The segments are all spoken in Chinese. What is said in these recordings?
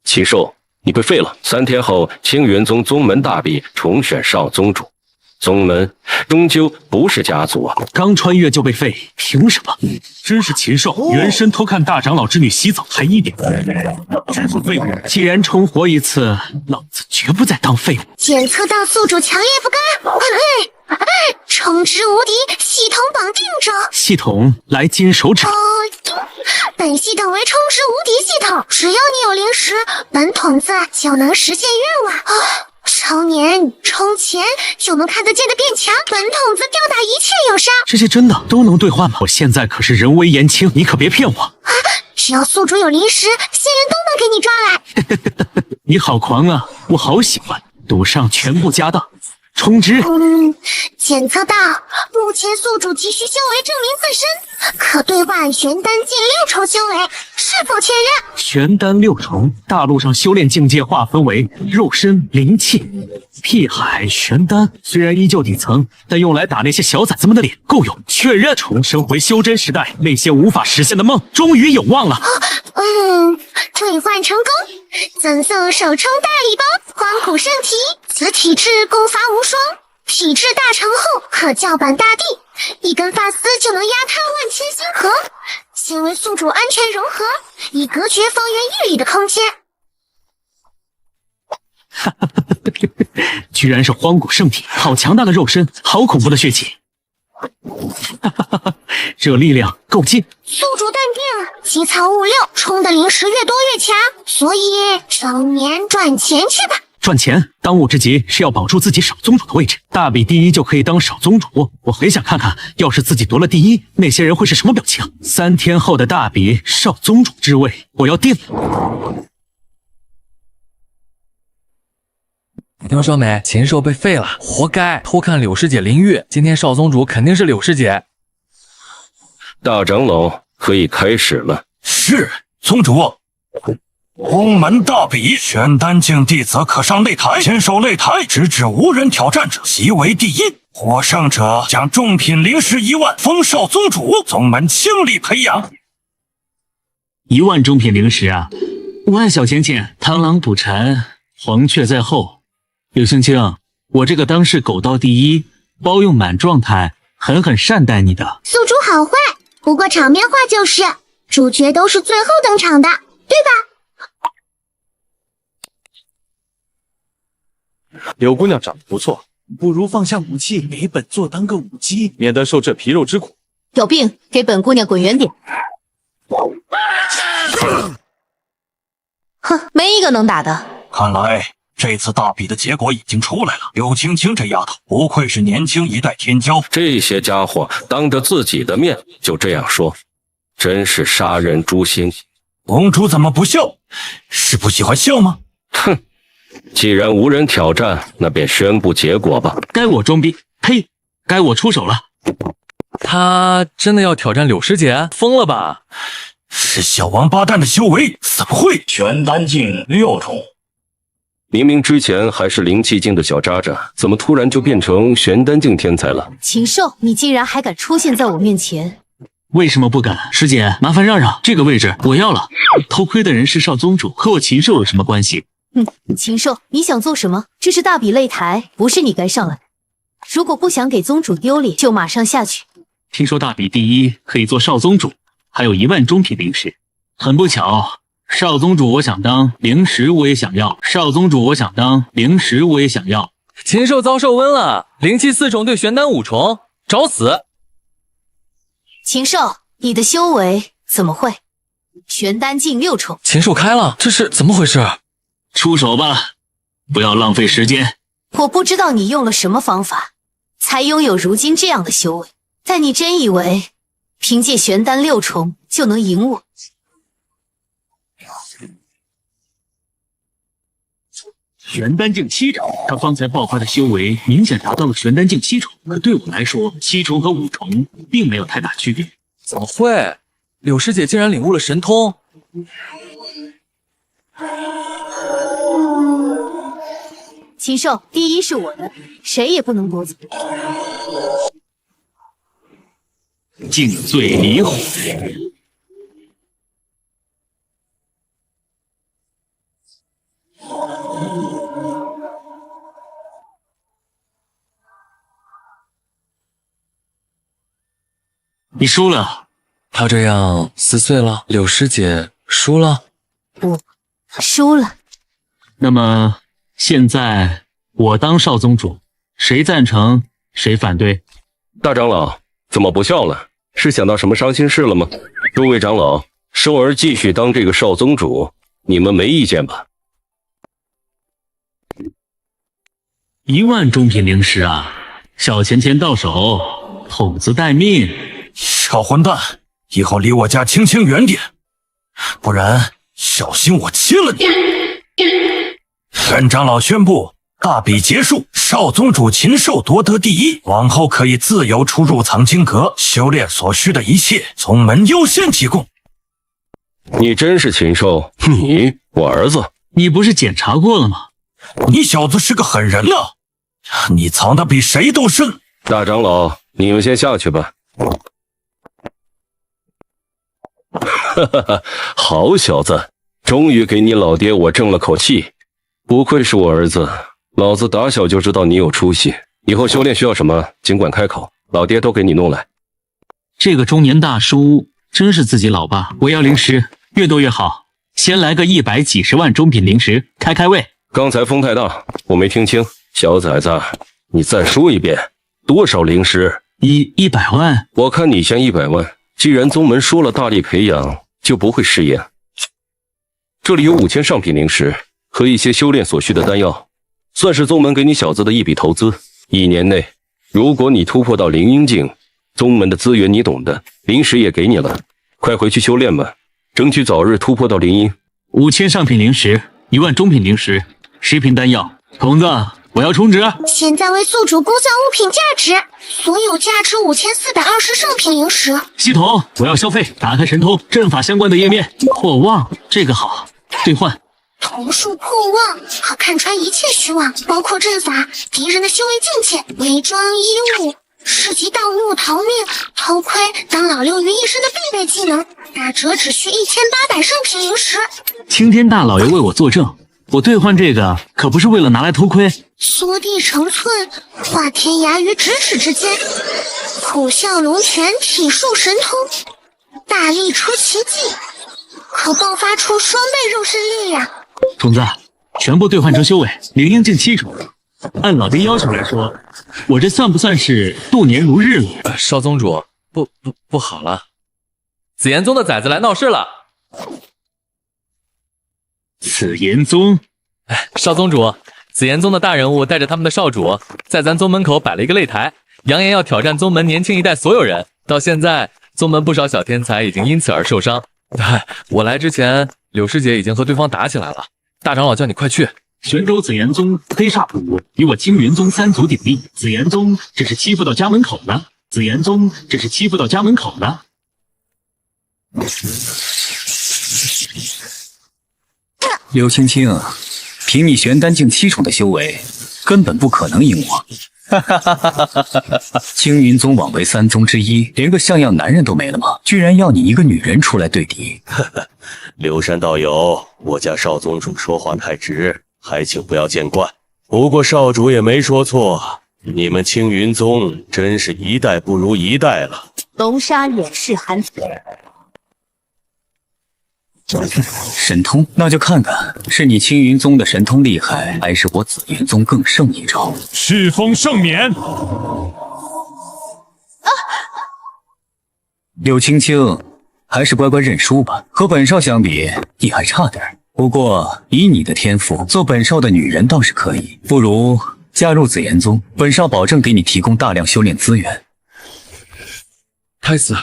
禽兽，你被废了。3天后，青云宗宗门大比重选少宗主。宗门终究不是家族啊！刚穿越就被废，凭什么？真是禽兽！原身偷看大长老之女洗澡，还一点真是废物！既然重活一次，老子绝不再当废物。检测到宿主强烈不甘，充值无敌，系统绑定中。系统来金手指。本系统为充值无敌系统，只要你有灵石，本筒子就能实现愿望。超年充钱就能看得见的变强，本筒子吊打一切有杀。这些真的都能兑换吗？我现在可是人微言轻，你可别骗我。只要宿主有灵石，仙人都能给你抓来。你好狂啊，我好喜欢。赌上全部家当。充值。检测到目前宿主急需修为证明自身，可兑换玄丹境6重修为，是否确认？玄丹6重，大陆上修炼境界划分为肉身、灵气、辟海、玄丹。虽然依旧底层，但用来打那些小崽子们的脸够用。确认，重生回修真时代，那些无法实现的梦，终于有望了。兑换成功，赠送首充大礼包：荒古圣体，此体质功法无双，体质大成后可叫板大地，一根发丝就能压塌万千星河，先为宿主安全融合，以隔绝方圆1里的空间。居然是荒古圣体，好强大的肉身，好恐怖的血气。这力量够劲。宿主淡定，积草5-6，充的灵石越多越强，所以整年赚钱去吧。赚钱，当务之急是要保住自己少宗主的位置。大比第一就可以当少宗主，我很想看看，要是自己夺了第一，那些人会是什么表情。3天后的大比少宗主之位，我要定了。听说没？禽兽被废了，活该！偷看柳师姐灵玉，今天少宗主肯定是柳师姐。大长老可以开始了。是，宗主。宗门大比，玄丹境弟子可上擂台，先手擂台，直至无人挑战者，即为第一。获胜者将重品灵石1万，封少宗主，宗门倾力培养。1万中品灵石啊！5万小钱钱，螳螂捕蝉，黄雀在后。柳青青，我这个当世狗道第一，包用满状态，狠狠善待你的。宿主好坏，不过场面话就是，主角都是最后登场的，对吧？柳姑娘长得不错，不如放下武器，给本座当个武姬，免得受这皮肉之苦。有病，给本姑娘滚远点！哼，没一个能打的。看来这次大比的结果已经出来了。柳青青这丫头，不愧是年轻一代天骄。这些家伙当着自己的面就这样说，真是杀人诛心。公主怎么不笑？是不喜欢笑吗？哼，既然无人挑战，那便宣布结果吧。该我装逼，呸！该我出手了。他真的要挑战柳师姐？疯了吧？是小王八蛋的修为，怎么会？玄丹境6重。明明之前还是灵气境的小渣渣，怎么突然就变成玄丹境天才了？禽兽，你竟然还敢出现在我面前！为什么不敢？师姐，麻烦让让，这个位置我要了。偷窥的人是少宗主，和我禽兽有什么关系？禽兽，你想做什么？这是大比擂台，不是你该上来。如果不想给宗主丢脸，就马上下去。听说大比第一可以做少宗主，还有1万中品灵石。很不巧，少宗主我想当，灵石我也想要。少宗主我想当，灵石我也想要。禽兽遭受温了，灵气4重对玄丹5重，找死！禽兽，你的修为怎么会？玄丹境6重。禽兽开了，这是怎么回事？出手吧，不要浪费时间。我不知道你用了什么方法，才拥有如今这样的修为，但你真以为凭借玄丹6重就能赢我？玄丹境7重，他方才爆发的修为明显达到了玄丹境7重，可对我来说，7重和5重并没有太大区别。怎么会？柳师姐竟然领悟了神通！禽兽，第一是我的，谁也不能夺走。尽醉离火。你输了。他这样撕碎了，柳师姐输了。不，输了。那么现在我当少宗主，谁赞成谁反对？大长老怎么不笑了？是想到什么伤心事了吗？诸位长老，寿儿继续当这个少宗主，你们没意见吧？1万中品灵石啊，小钱钱到手，筒子待命。小混蛋，以后离我家清清远点，不然小心我切了你！本长老宣布，大比结束，少宗主禽兽夺得第一，往后可以自由出入藏经阁，修炼所需的一切，宗门优先提供。你真是禽兽！你，我儿子，你不是检查过了吗？你小子是个狠人啊！你藏得比谁都深。大长老，你们先下去吧。哈哈哈，好小子，终于给你老爹我争了口气。不愧是我儿子，老子打小就知道你有出息。以后修炼需要什么，尽管开口，老爹都给你弄来。这个中年大叔真是自己老爸。我要灵石，越多越好。先来个100几十万中品灵石，开开胃。刚才风太大，我没听清。小崽子，你再说一遍，多少灵石？100万。我看你像100万。既然宗门说了大力培养，就不会食言。这里有5000上品灵石和一些修炼所需的丹药，算是宗门给你小子的一笔投资。1年内，如果你突破到灵婴境，宗门的资源你懂的，灵石也给你了。快回去修炼吧，争取早日突破到灵婴。5000上品灵石，1万中品灵石，10瓶丹药。童子，我要充值。现在为宿主估算物品价值，所有价值5420上品灵石。系统，我要消费，打开神通，阵法相关的页面。破旺，这个好，兑换。瞳术破旺，可看穿一切虚妄，包括阵法、敌人的修为境界、伪装衣物、市集盗墓、逃命、偷窥等老六于一身的必备技能。打折只需1800上品灵石。青天大老爷为我作证，我兑换这个可不是为了拿来偷窥。缩地成寸，化天涯于咫尺之间。虎啸龙泉，体术神通，大力出奇迹，可爆发出双倍肉身力量。童子，全部兑换成修为，灵婴境7种。按老爹要求来说，我这算不算是度年如日了？少宗主，不好了，紫炎宗的崽子来闹事了。紫炎宗？少宗主，紫炎宗的大人物带着他们的少主，在咱宗门口摆了一个擂台，扬言要挑战宗门年轻一代所有人。到现在，宗门不少小天才已经因此而受伤。我来之前，柳师姐已经和对方打起来了。大长老叫你快去。玄州紫炎宗黑煞谱与我青云宗3族鼎立，紫炎宗这是欺负到家门口了。紫炎宗这是欺负到家门口了。柳青青，凭你玄丹境7种的修为，根本不可能赢我。青云宗枉为3宗之一，连个像样男人都没了吗？居然要你一个女人出来对敌！刘山道友，我家少宗主说话太直，还请不要见怪。不过少主也没说错，你们青云宗真是一代不如一代了。龙沙掩饰寒子。神通，那就看看是你青云宗的神通厉害，还是我紫炎宗更胜一筹。世风盛冕。柳青青，还是乖乖认输吧。和本少相比，你还差点。不过以你的天赋，做本少的女人倒是可以。不如加入紫炎宗，本少保证给你提供大量修炼资源。太子，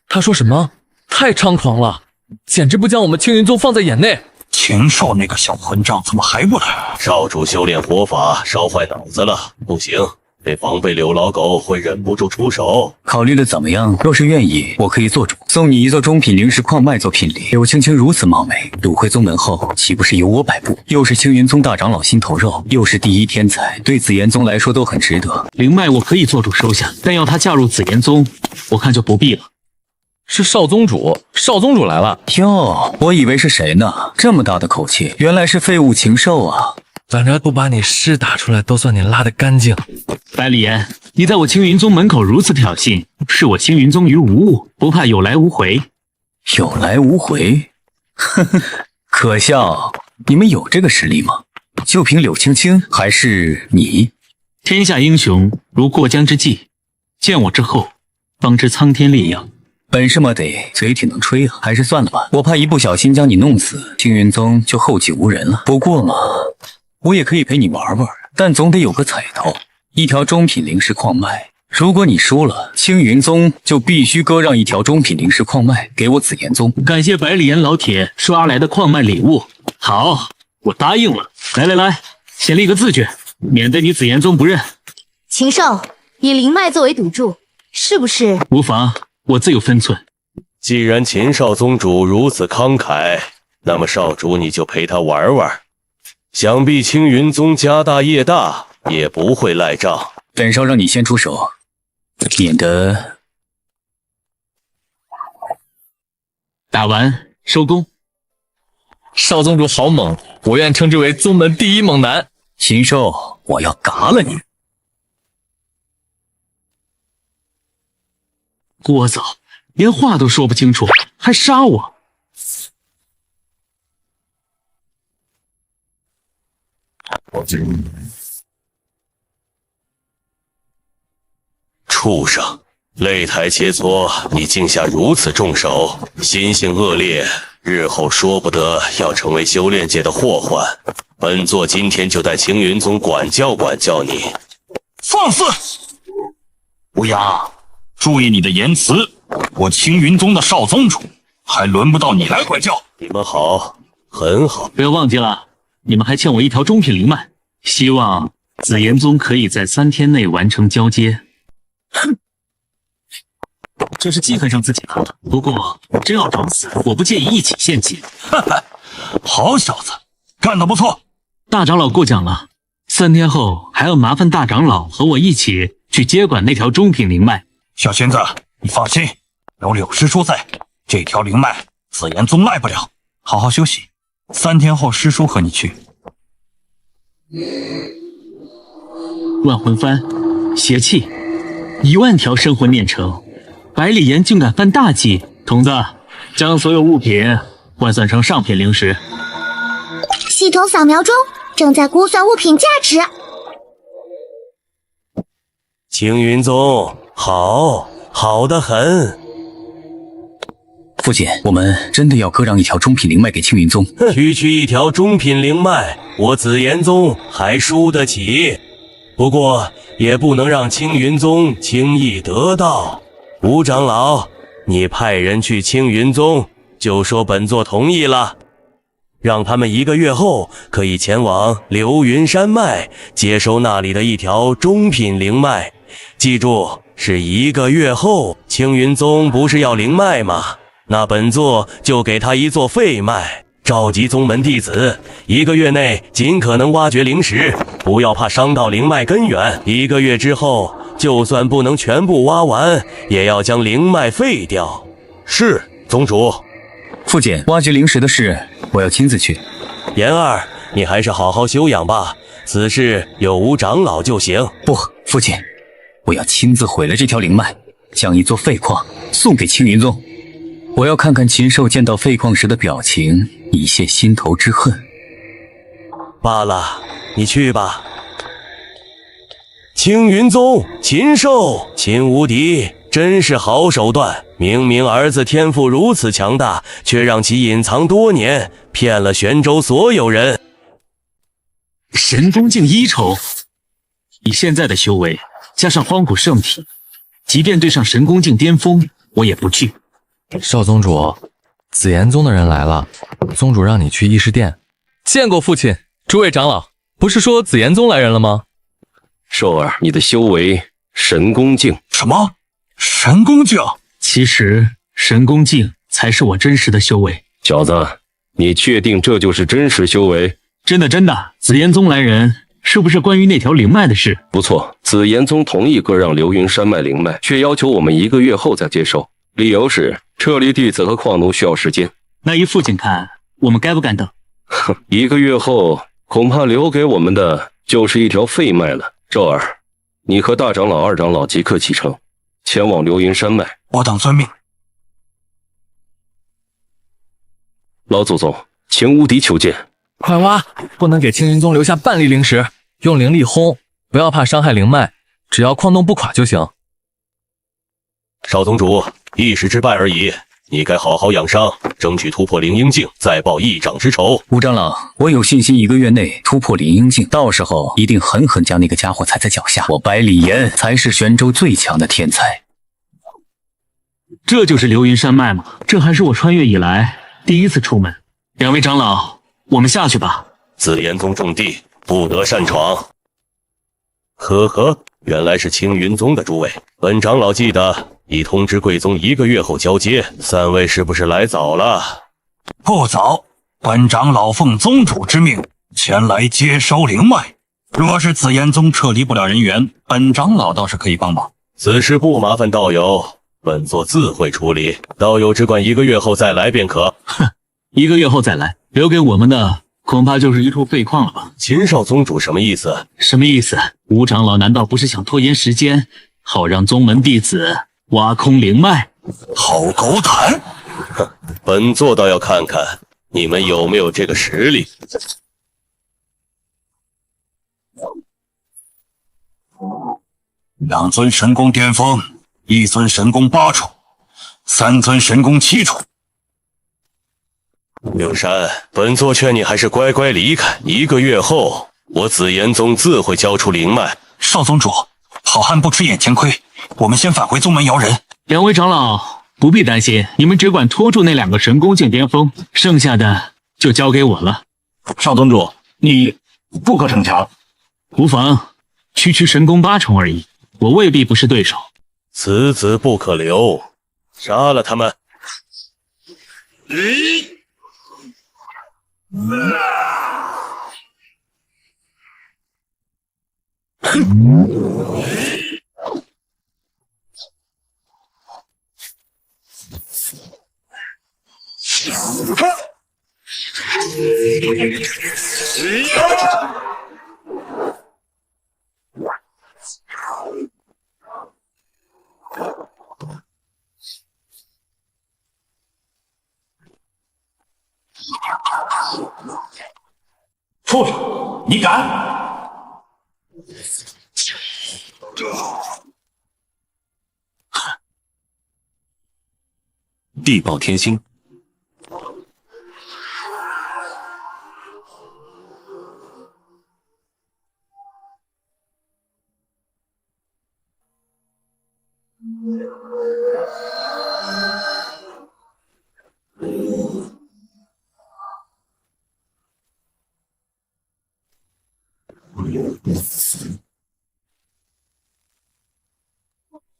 他说什么？太猖狂了！简直不将我们青云宗放在眼内。禽兽那个小混账怎么还不来？少主修炼活法烧坏脑子了，不行，得防备柳老狗会忍不住出手。考虑的怎么样？若是愿意，我可以做主，送你一座中品灵石矿脉做聘礼。柳青青如此貌美，入会宗门后岂不是有我摆布？又是青云宗大长老心头肉，又是第一天才，对紫炎宗来说都很值得。灵脉我可以做主收下，但要他嫁入紫炎宗，我看就不必了。是少宗主，少宗主来了。哟，我以为是谁呢？这么大的口气，原来是废物禽兽啊！反正不把你尸打出来，都算你拉得干净。百里岩，你在我青云宗门口如此挑衅，视我青云宗于无物，不怕有来无回？有来无回？呵呵，可笑，你们有这个实力吗？就凭柳青青还是你？天下英雄如过江之鲫，见我之后，方知苍天烈阳。本事嘛得，嘴挺能吹啊，还是算了吧。我怕一不小心将你弄死，青云宗就后继无人了。不过嘛，我也可以陪你玩玩，但总得有个彩头，一条中品灵石矿脉。如果你输了，青云宗就必须割让一条中品灵石矿脉给我紫炎宗。感谢百里岩老铁刷来的矿脉礼物。好，我答应了。来，先立个字据，免得你紫炎宗不认。禽兽，以灵脉作为赌注，是不是？无妨，我自有分寸。既然秦少宗主如此慷慨，那么少主你就陪他玩玩。想必青云宗家大业大，也不会赖账。本少让你先出手，免得打完收工。少宗主好猛，我愿称之为宗门第一猛男。禽兽，我要嘎了你！聒噪，连话都说不清楚，还杀我！畜生，擂台切磋，你竟下如此重手，心性恶劣，日后说不得要成为修炼界的祸患。本座今天就带青云宗管教管教你。放肆！乌鸦，注意你的言辞，我青云宗的少宗主，还轮不到你来管教。你们好，很好。不要忘记了，你们还欠我一条中品灵脉，希望紫炎宗可以在3天内完成交接。哼，这是记恨上自己了。不过真要找死，我不介意一起献祭。哈哈，好小子，干得不错。大长老过奖了，3天后还要麻烦大长老和我一起去接管那条中品灵脉。小仙子，你放心，有柳师叔在，这条灵脉紫炎宗赖不了。好好休息，3天后师叔和你去。万魂幡，邪气，1万条生魂炼成，百里岩竟敢犯大忌！童子，将所有物品换算成上品灵石。系统扫描中，正在估算物品价值。青云宗，好得很。父亲，我们真的要割让一条中品灵脉给青云宗？区一条中品灵脉，我紫炎宗还输得起。不过也不能让青云宗轻易得到。吴长老，你派人去青云宗，就说本座同意了，让他们1个月后可以前往流云山脉，接收那里的一条中品灵脉。记住，是1个月后。青云宗不是要灵脉吗？那本座就给他一座废脉，召集宗门弟子，1个月内尽可能挖掘灵石，不要怕伤到灵脉根源。1个月之后，就算不能全部挖完，也要将灵脉废掉。是，宗主。父亲，挖掘灵石的事，我要亲自去。言儿，你还是好好休养吧，此事有吴长老就行。不，父亲，我要亲自毁了这条灵脉，将一座废矿送给青云宗。我要看看禽兽见到废矿时的表情，以泄心头之恨。罢了，你去吧。青云宗，禽兽，秦无敌，真是好手段。明明儿子天赋如此强大，却让其隐藏多年，骗了玄州所有人。神功境1重，以现在的修为，加上荒古圣体，即便对上神功境巅峰，我也不惧。少宗主，紫炎宗的人来了，宗主让你去议事殿。见过父亲。诸位长老，不是说紫炎宗来人了吗？兽儿，你的修为神功境。什么？神功境？其实神功境才是我真实的修为。小子，你确定这就是真实修为？真的，紫炎宗来人，是不是关于那条灵脉的事？不错，紫炎宗同意割让流云山脉灵脉，却要求我们1个月后再接收，理由是撤离弟子和矿奴需要时间。那依父亲看，我们该不敢等？哼，1个月后恐怕留给我们的就是一条废脉了。赵儿，你和大长老、二长老即刻启程，前往流云山脉。我等遵命。老祖宗，请无敌求见。快挖，不能给青云宗留下半粒灵石，用灵力轰，不要怕伤害灵脉，只要矿洞不垮就行。少宗主，一时之败而已，你该好好养伤，争取突破灵婴境，再报一掌之仇。吴长老，我有信心1个月内突破灵婴境，到时候一定狠狠将那个家伙踩在脚下。我百里岩才是玄州最强的天才。这就是流云山脉吗？这还是我穿越以来第一次出门。两位长老，我们下去吧。紫炎宗重地，不得擅闯。呵呵，原来是青云宗的诸位，本长老记得已通知贵宗1个月后交接，三位是不是来早了？不早，本长老奉宗主之命前来接收灵脉。若是紫炎宗撤离不了人员，本长老倒是可以帮忙。此事不麻烦道友，本座自会处理。道友只管1个月后再来便可。哼，1个月后再来，留给我们的恐怕就是一处废矿了吧？秦少宗主什么意思？什么意思？吴长老难道不是想拖延时间，好让宗门弟子挖空灵脉？好狗胆！哼，本座倒要看看你们有没有这个实力。2尊神功巅峰，1尊神功8重，3尊神功7重。刘山，本座劝你还是乖乖离开。1个月后，我紫炎宗自会交出灵脉。少宗主，好汉不吃眼前亏，我们先返回宗门摇人。两位长老不必担心，你们只管拖住那2个神功境巅峰，剩下的就交给我了。少宗主，你不可逞强。无妨，区神功8重而已，我未必不是对手。此子不可留，杀了他们！畜生，你敢！地爆天星。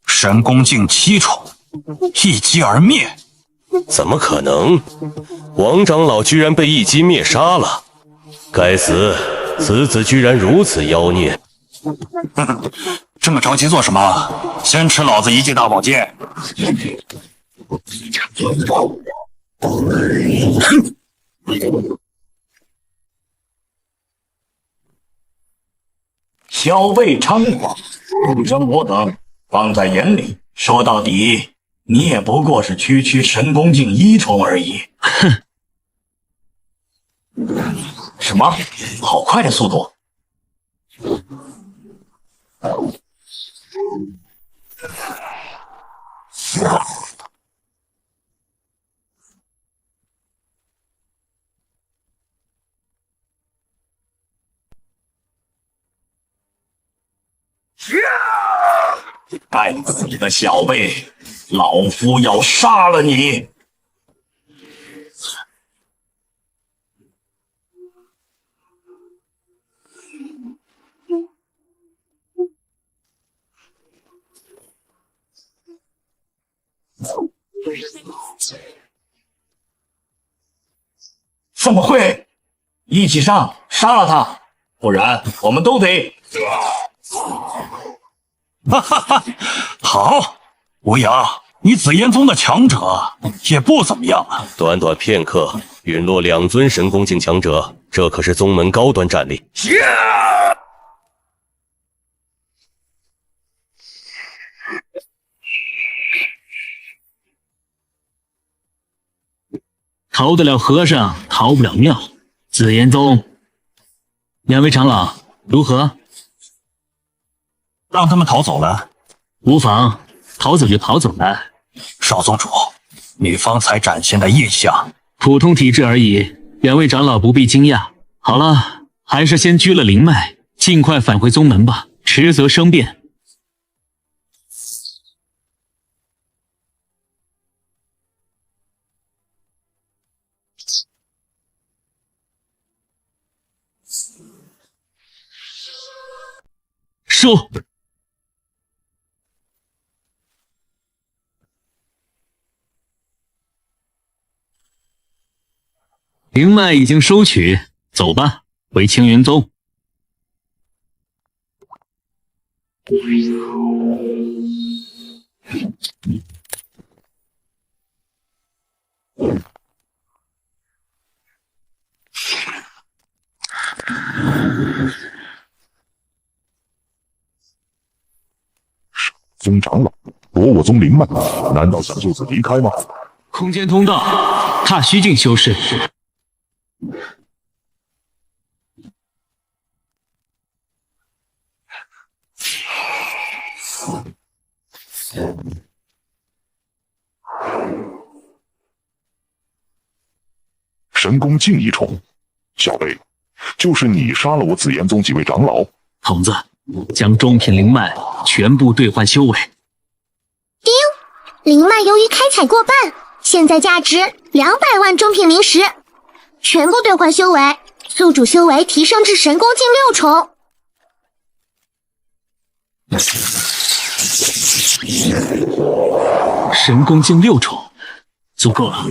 神功境7重，一击而灭。怎么可能？王长老居然被一击灭杀了！该死，此子居然如此妖孽！这么着急做什么？先吃老子1记大宝剑！小辈猖狂，不将我等放在眼里。说到底，你也不过是区神功境1重而已。哼！什么？好快的速度！该死的小辈，老夫要杀了你！怎么会？一起上，杀了他，不然我们都得……哈哈哈，好，无涯，你紫炎宗的强者也不怎么样啊。短短片刻，陨落2尊神功境强者，这可是宗门高端战力。逃得了和尚，逃不了庙。紫炎宗，两位长老如何？让他们逃走了。无妨，逃走就逃走了。少宗主，你方才展现的异象，普通体质而已，两位长老不必惊讶。好了，还是先拘了灵脉，尽快返回宗门吧，迟则生变。收。灵脉已经收取，走吧，回青云宗。宗长老夺我宗灵脉，难道想就此离开吗？空间通道，踏虚境修士。神功境一重，小辈，就是你杀了我紫炎宗几位长老。童子，将中品灵脉全部兑换修为。丁，灵脉由于开采过半，现在价值200万中品灵石，全部兑换修为，宿主修为提升至神功境6重。神功境6重，足够了。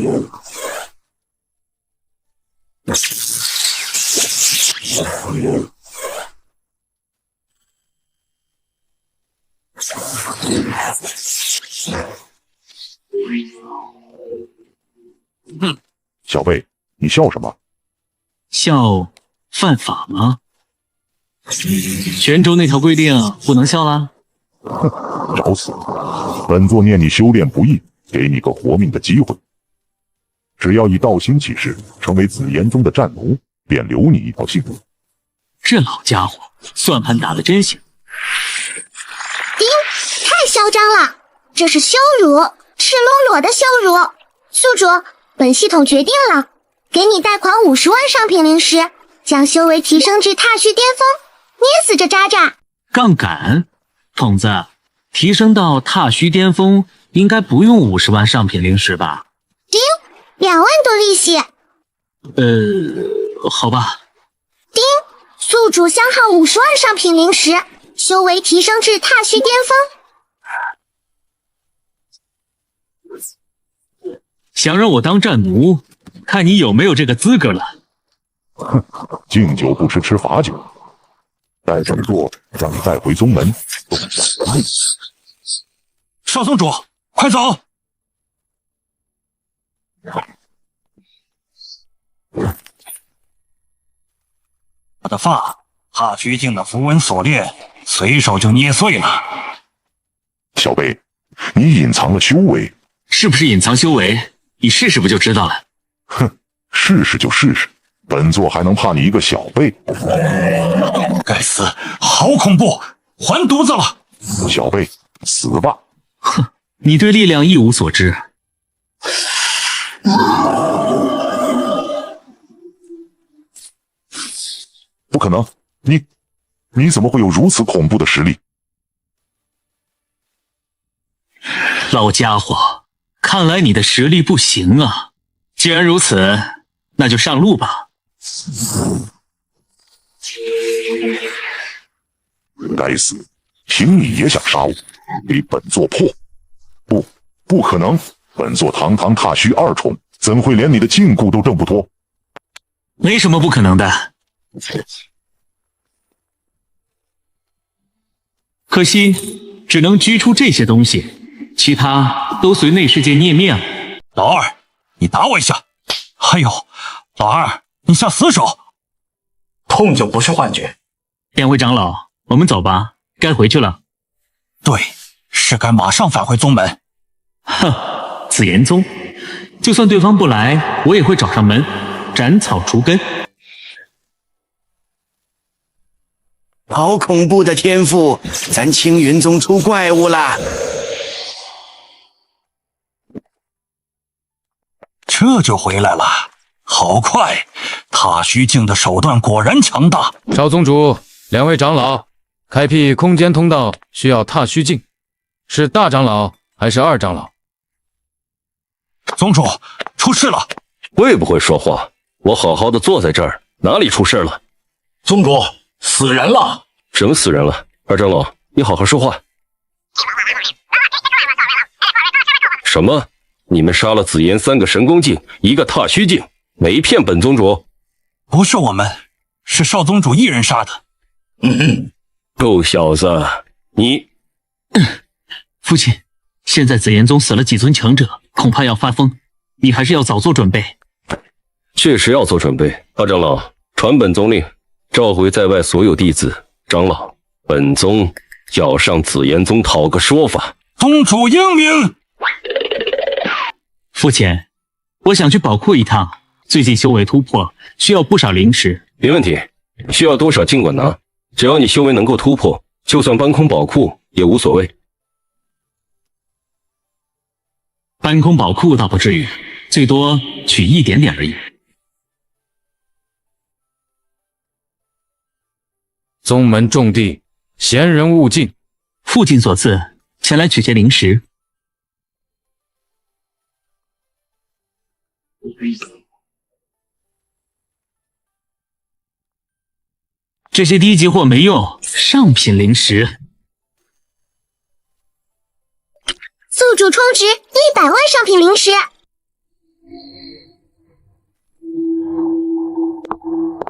小辈，你笑什么？笑犯法吗？玄州那条规定不能笑啦。哼，找死！本座念你修炼不易，给你个活命的机会。只要以道心起誓，成为紫炎宗的战奴，便留你一条性命。这老家伙算盘打得真行。丁，太嚣张了，这是羞辱，赤裸裸的羞辱。宿主，本系统决定了，给你贷款50万上品灵石，将修为提升至踏虚巅峰，捏死这渣渣！杠杆，筒子，提升到踏虚巅峰应该不用50万上品灵石吧？丁，2万多利息。好吧。丁，宿主消耗50万上品灵石，修为提升至踏虚巅峰。想让我当战奴，看你有没有这个资格了。哼，敬酒不吃吃罚酒，待本座让你带回宗门，动下来。少宗主，快走！我的发，踏虚境的符文锁链，随手就捏碎了。小辈，你隐藏了修为，是不是隐藏修为？你试试不就知道了？哼，试试就试试，本座还能怕你一个小辈？该死，好恐怖！还犊子了！小辈，死吧！哼，你对力量一无所知。不可能，你怎么会有如此恐怖的实力？老家伙，看来你的实力不行啊！既然如此，那就上路吧。该死，凭你也想杀我，给本座破！不可能！本座堂堂踏虚2重，怎会连你的禁锢都挣不脱？没什么不可能的。可惜，只能拘出这些东西，其他都随内世界捏灭了。老二，你打我一下！还有，老二，你下死手！痛就不是幻觉。两位长老，我们走吧，该回去了。对，是该马上返回宗门。哼，紫炎宗，就算对方不来，我也会找上门，斩草除根。好恐怖的天赋！咱青云宗出怪物了。这就回来了，好快！踏虚境的手段果然强大。少宗主，两位长老，开辟空间通道需要踏虚境，是大长老还是二长老？宗主，出事了！会不会说话？我好好的坐在这儿，哪里出事了？宗主，死人了！什么死人了？二长老，你好好说话。什么？你们杀了紫炎3个神功境，1个踏虚境，没骗本宗主？不是我们，是少宗主一人杀的。臭小子，你……父亲，现在紫炎宗死了几尊强者，恐怕要发疯，你还是要早做准备。确实要做准备。二长老，传本宗令，召回在外所有弟子、长老，本宗要上紫炎宗讨个说法。宗主英明。父亲，我想去宝库一趟，最近修为突破，需要不少灵石。没问题，需要多少尽管拿，只要你修为能够突破，就算搬空宝库也无所谓。搬空宝库倒不至于，最多取一点点而已。宗门重地，闲人勿进。父亲所赐，前来取些灵石。这些低级货没用，上品灵石。宿主充值100万上品灵石。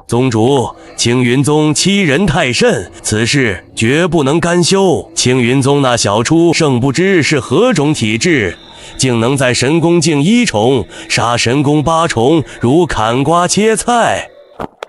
宗主，青云宗欺人太甚，此事绝不能甘休。青云宗那小畜圣不知是何种体质，竟能在神功境1重杀神功8重，如砍瓜切菜。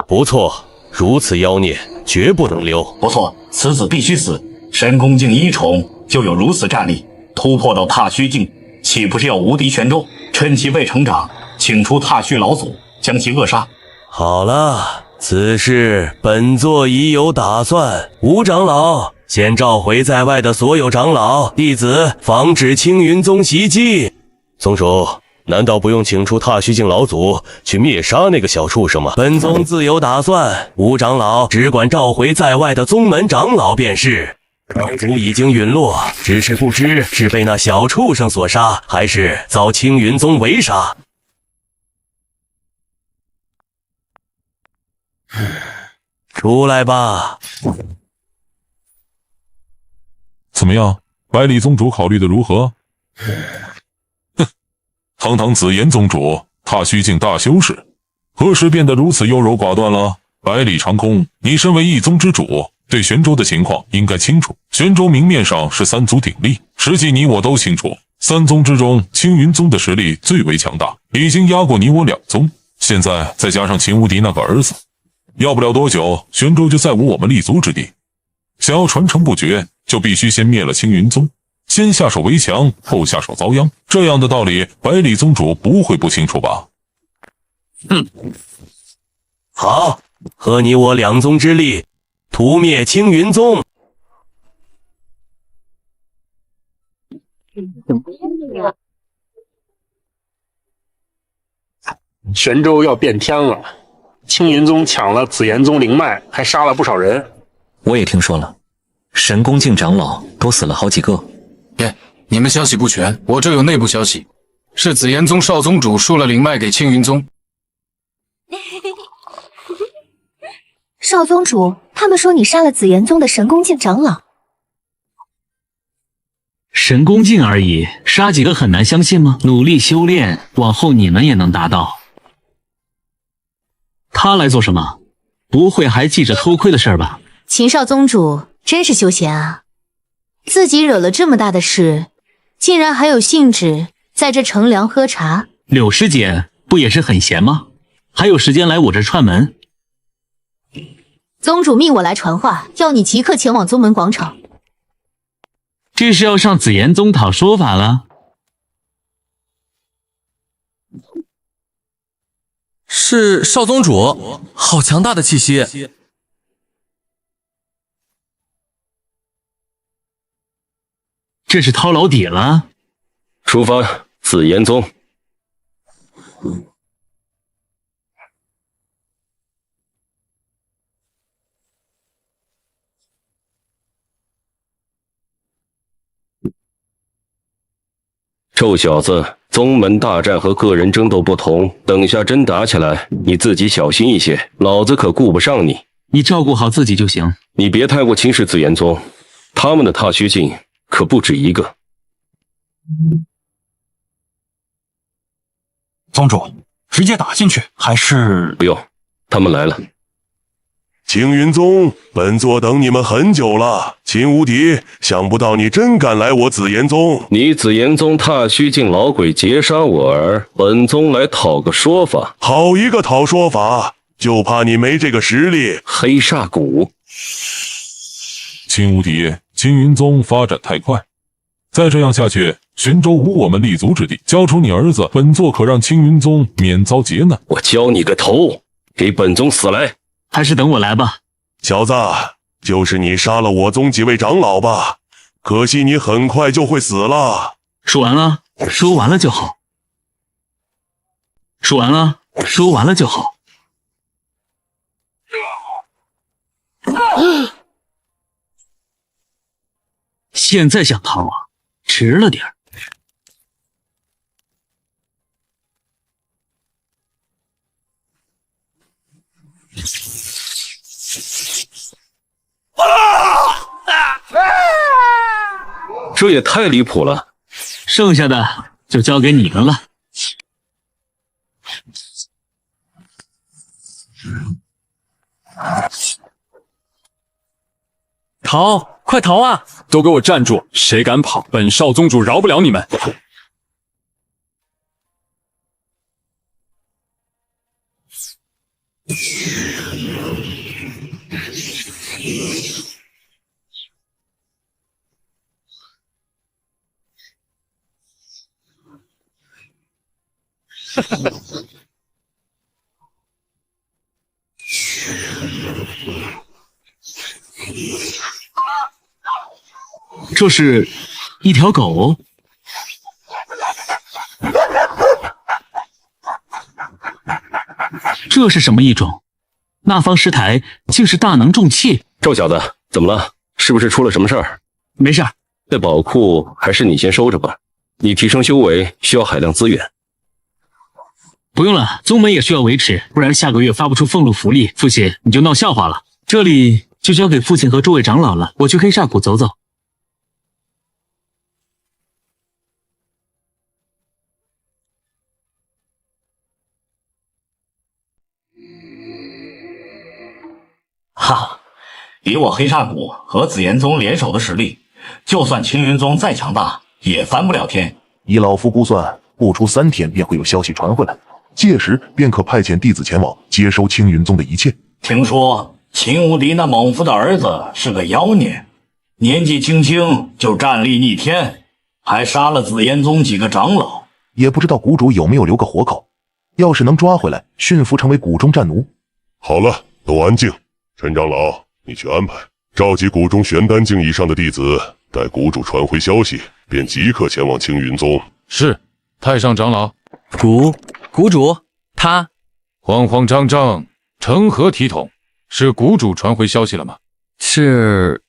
不错，如此妖孽，绝不能留。不错，此子必须死。神功境1重就有如此战力，突破到踏虚境，岂不是要无敌玄州？趁其未成长，请出踏虚老祖，将其扼杀。好了，此事本座已有打算。吴长老，先召回在外的所有长老弟子，防止青云宗袭击。宗主，难道不用请出踏虚境老祖去灭杀那个小畜生吗？本宗自有打算，吴长老只管召回在外的宗门长老便是。长主已经陨落，只是不知是被那小畜生所杀，还是遭青云宗围杀。出来吧。怎么样，百里宗主考虑的如何？哼，堂堂紫炎宗主，踏虚境大修士，何时变得如此优柔寡断了？百里长空，你身为一宗之主，对玄州的情况应该清楚。玄州明面上是3族鼎立，实际你我都清楚，3宗之中，青云宗的实力最为强大，已经压过你我2宗。现在再加上秦无敌那个儿子，要不了多久，玄州就再无我们立足之地。想要传承不绝，就必须先灭了青云宗，先下手为强，后下手遭殃。这样的道理，百里宗主不会不清楚吧？好，合你我2宗之力，屠灭青云宗。玄州要变天了，青云宗抢了紫炎宗灵脉，还杀了不少人。我也听说了，神功境长老都死了好几个。你们消息不全，我这有内部消息，是紫炎宗少宗主输了灵脉给青云宗。少宗主，他们说你杀了紫炎宗的神功境长老。神功境而已，杀几个很难相信吗？努力修炼，往后你们也能达到。他来做什么？不会还记着偷窥的事儿吧？秦少宗主真是休闲啊，自己惹了这么大的事，竟然还有兴致在这乘凉喝茶。柳师姐，不也是很闲吗？还有时间来我这串门？宗主命我来传话，要你即刻前往宗门广场。这是要上紫炎宗讨说法了？是少宗主，好强大的气息！这是掏老底了。出发，紫炎宗。臭小子，宗门大战和个人争斗不同，等下真打起来，你自己小心一些，老子可顾不上你。你照顾好自己就行。你别太过轻视紫炎宗，他们的踏虚境可不止一个。宗主，直接打进去还是……不用，他们来了。青云宗，本座等你们很久了。秦无敌，想不到你真敢来我紫炎宗。你紫炎宗踏虚境老鬼劫杀我儿，本宗来讨个说法。好一个讨说法，就怕你没这个实力。黑煞谷，秦无敌，青云宗发展太快，再这样下去，玄州无我们立足之地。交出你儿子，本座可让青云宗免遭劫难。我教你个头，给本宗死来！还是等我来吧。小子，就是你杀了我宗几位长老吧？可惜你很快就会死了。说完了，说完了就好。说完了，说完了就好。现在想逃啊，迟了点儿。这也太离谱了，剩下的就交给你们了。逃！快逃啊！都给我站住！谁敢跑，本少宗主饶不了你们！这是一条狗。这是什么异种？那方石台竟是大能重器。臭小子，怎么了？是不是出了什么事儿？没事儿。这宝库还是你先收着吧。你提升修为需要海量资源。不用了，宗门也需要维持，不然下个月发不出俸禄福利，父亲你就闹笑话了。这里就交给父亲和诸位长老了，我去黑煞谷走走。哈，以我黑煞谷和紫炎宗联手的实力，就算青云宗再强大，也翻不了天。以老夫估算，不出3天便会有消息传回来，届时便可派遣弟子前往接收青云宗的一切。听说秦无敌那猛夫的儿子是个妖孽，年纪轻轻就战力逆天，还杀了紫炎宗几个长老，也不知道谷主有没有留个活口。要是能抓回来，驯服成为谷中战奴。好了，都安静。陈长老，你去安排，召集谷中玄丹境以上的弟子，待谷主传回消息，便即刻前往青云宗。是，太上长老。谷主，他慌慌张张，成何体统？是谷主传回消息了吗？是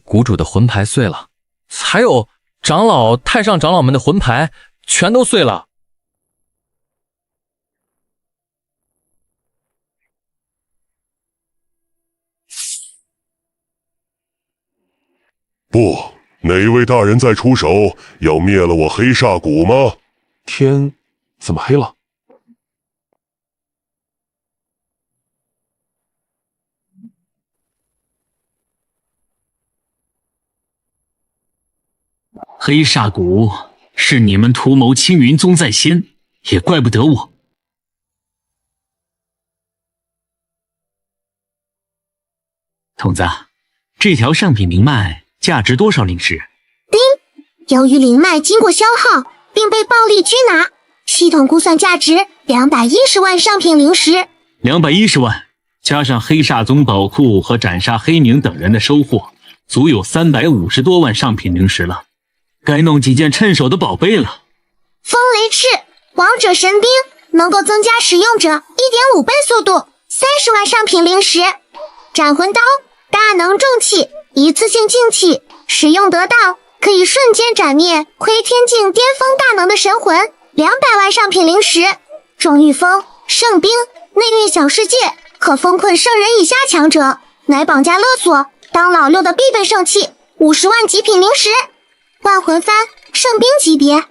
谷主的魂牌碎了，还有长老、太上长老们的魂牌全都碎了。不，哪位大人在出手，要灭了我黑煞谷吗？天怎么黑了？黑煞谷是你们图谋青云宗在先，也怪不得我。童子，这条上品灵脉价值多少灵石？丁，由于灵脉经过消耗并被暴力拘拿，系统估算价值210万上品灵石。210万，加上黑煞宗宝库和斩杀黑冥等人的收获，足有350多万上品灵石了。该弄几件趁手的宝贝了。风雷翅，王者神兵，能够增加使用者 1.5 倍速度，30万上品灵石。斩魂刀，大能重器，一次性净气，使用得当可以瞬间斩灭窥天境巅峰大能的神魂，200万上品灵石。重御风，圣兵，内运小世界，可封困圣人以下强者，乃绑架勒索当老六的必备圣器，50万极品灵石。万魂幡，圣兵级别，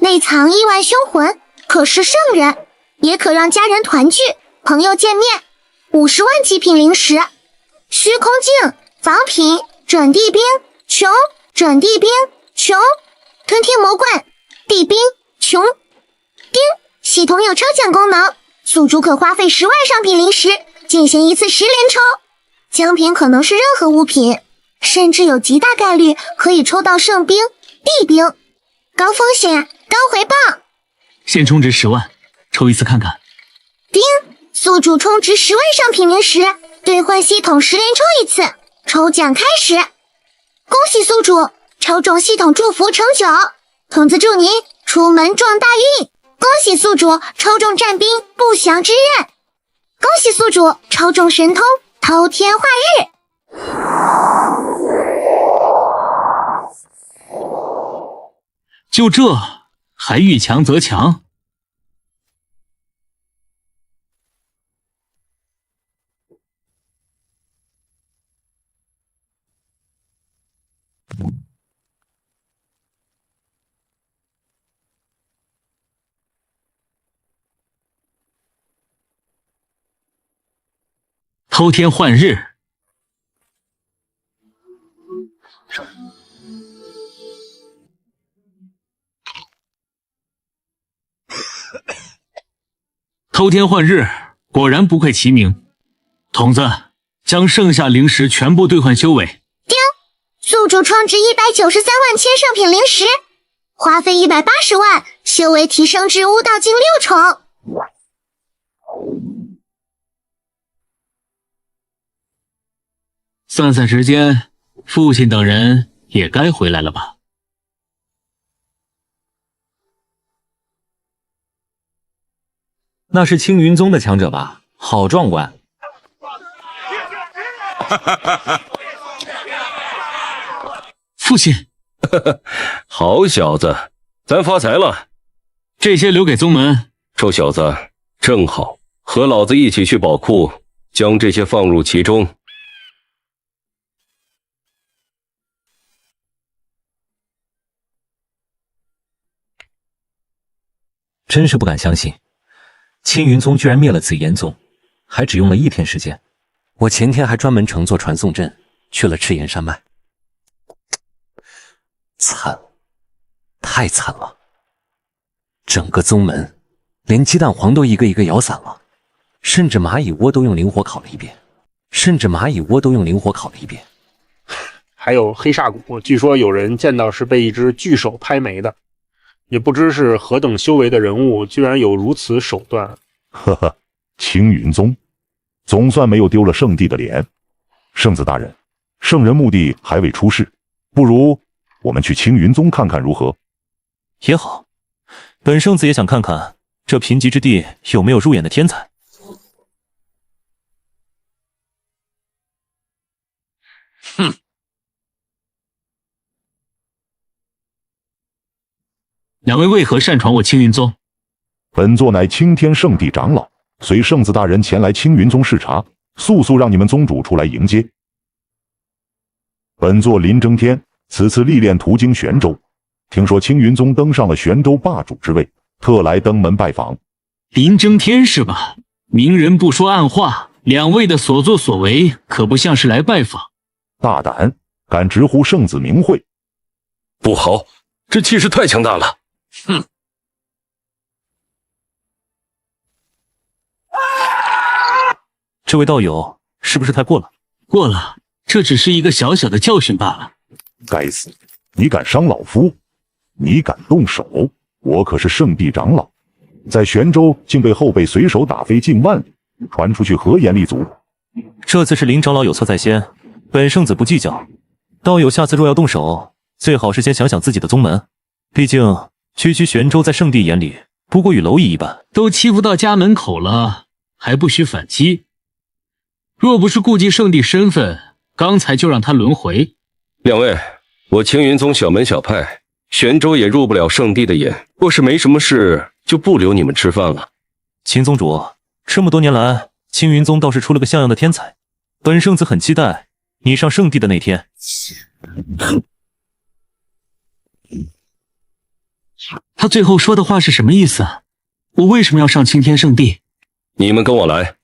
内藏亿万凶魂，可食圣人，也可让家人团聚，朋友见面，50万极品灵石。虚空镜，防品，准地兵，穷，准地兵，穷，吞天魔棍，地兵，穷。丁，系统有抽奖功能，宿主可花费10万上品灵石进行一次10连抽，奖品可能是任何物品，甚至有极大概率可以抽到圣兵、地兵，高风险高回报。现充值10万，抽一次看看。丁，宿主充值10万上品灵石，兑换系统10连抽一次，抽奖开始。恭喜宿主抽中系统祝福成就，童子祝您出门撞大运。恭喜宿主抽中战兵不祥之刃，恭喜宿主抽中神通偷天换日。就这还遇强则强？偷天换日，偷天换日，果然不愧其名。童子，将剩下灵石全部兑换修为。丁，宿主创值193万千上品灵石，花费180万，修为提升至巫道境6重。算算时间，父亲等人也该回来了吧？那是青云宗的强者吧？好壮观！父亲，好小子，咱发财了。这些留给宗门。臭小子，正好和老子一起去宝库，将这些放入其中。真是不敢相信，青云宗居然灭了紫炎宗，还只用了1天时间。我前天还专门乘坐传送阵去了赤炎山脉。惨，太惨了！整个宗门连鸡蛋黄都一个一个咬散了，甚至蚂蚁窝都用灵火烤了一遍，还有黑煞谷，据说有人见到是被一只巨手拍没的。也不知是何等修为的人物，居然有如此手段。呵呵，青云宗总算没有丢了圣地的脸。圣子大人，圣人墓地还未出世，不如我们去青云宗看看如何？也好，本圣子也想看看这贫瘠之地有没有入眼的天才。哼！两位为何擅闯我青云宗？本座乃青天圣地长老，随圣子大人前来青云宗视察，速速让你们宗主出来迎接。本座林征天，此次历练途经玄州，听说青云宗登上了玄州霸主之位，特来登门拜访。林征天是吧？明人不说暗话，两位的所作所为可不像是来拜访。大胆，敢直呼圣子名讳？不好，这气势太强大了。哼！这位道友是不是太过了？过了，这只是一个小小的教训罢了。该死！你敢伤老夫，你敢动手，我可是圣地长老，在玄州竟被后辈随手打飞近万里，传出去何言立足？这次是林长老有错在先，本圣子不计较。道友下次若要动手，最好是先想想自己的宗门，毕竟区区玄州在圣地眼里不过与蝼蚁一般。都欺负到家门口了，还不许反击？若不是顾及圣地身份，刚才就让他轮回。两位，我青云宗小门小派，玄州也入不了圣地的眼，若是没什么事，就不留你们吃饭了。秦宗主，这么多年来，青云宗倒是出了个像样的天才，本圣子很期待你上圣地的那天。他最后说的话是什么意思啊？我为什么要上青天圣地？你们跟我来。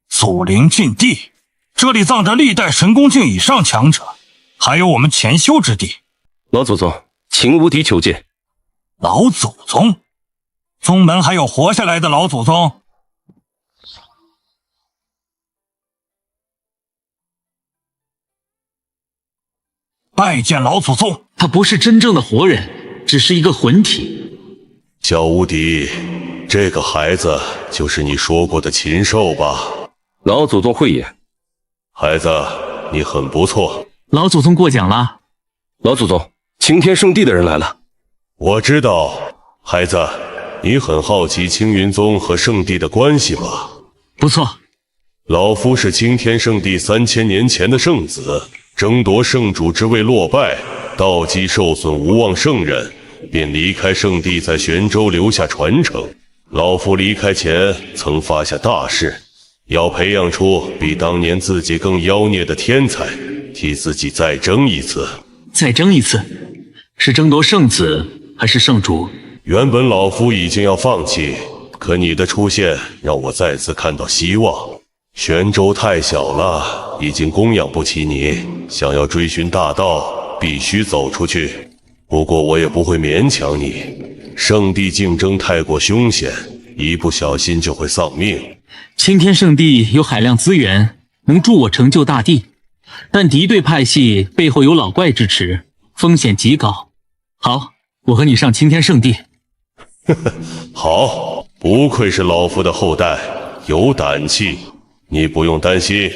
祖灵禁地，这里葬着历代神功境以上强者，还有我们前修之地。老祖宗，秦无敌求见。老祖宗？宗门还有活下来的老祖宗？拜见老祖宗。他不是真正的活人，只是一个魂体。小无敌，这个孩子就是你说过的禽兽吧？老祖宗慧眼。孩子，你很不错。老祖宗过奖了。老祖宗，青天圣地的人来了。我知道，孩子，你很好奇青云宗和圣地的关系吧？不错。老夫是青天圣地3000年前的圣子，争夺圣主之位落败，道基受损无望圣人，便离开圣地，在玄州留下传承。老夫离开前曾发下大誓，要培养出比当年自己更妖孽的天才，替自己再争一次。再争一次？是争夺圣子还是圣主？原本老夫已经要放弃，可你的出现让我再次看到希望。玄州太小了，已经供养不起你，想要追寻大道，必须走出去。不过我也不会勉强你，圣地竞争太过凶险，一不小心就会丧命。青天圣地有海量资源，能助我成就大地，但敌对派系背后有老怪支持，风险极高。好，我和你上青天圣地。好，不愧是老夫的后代，有胆气。你不用担心，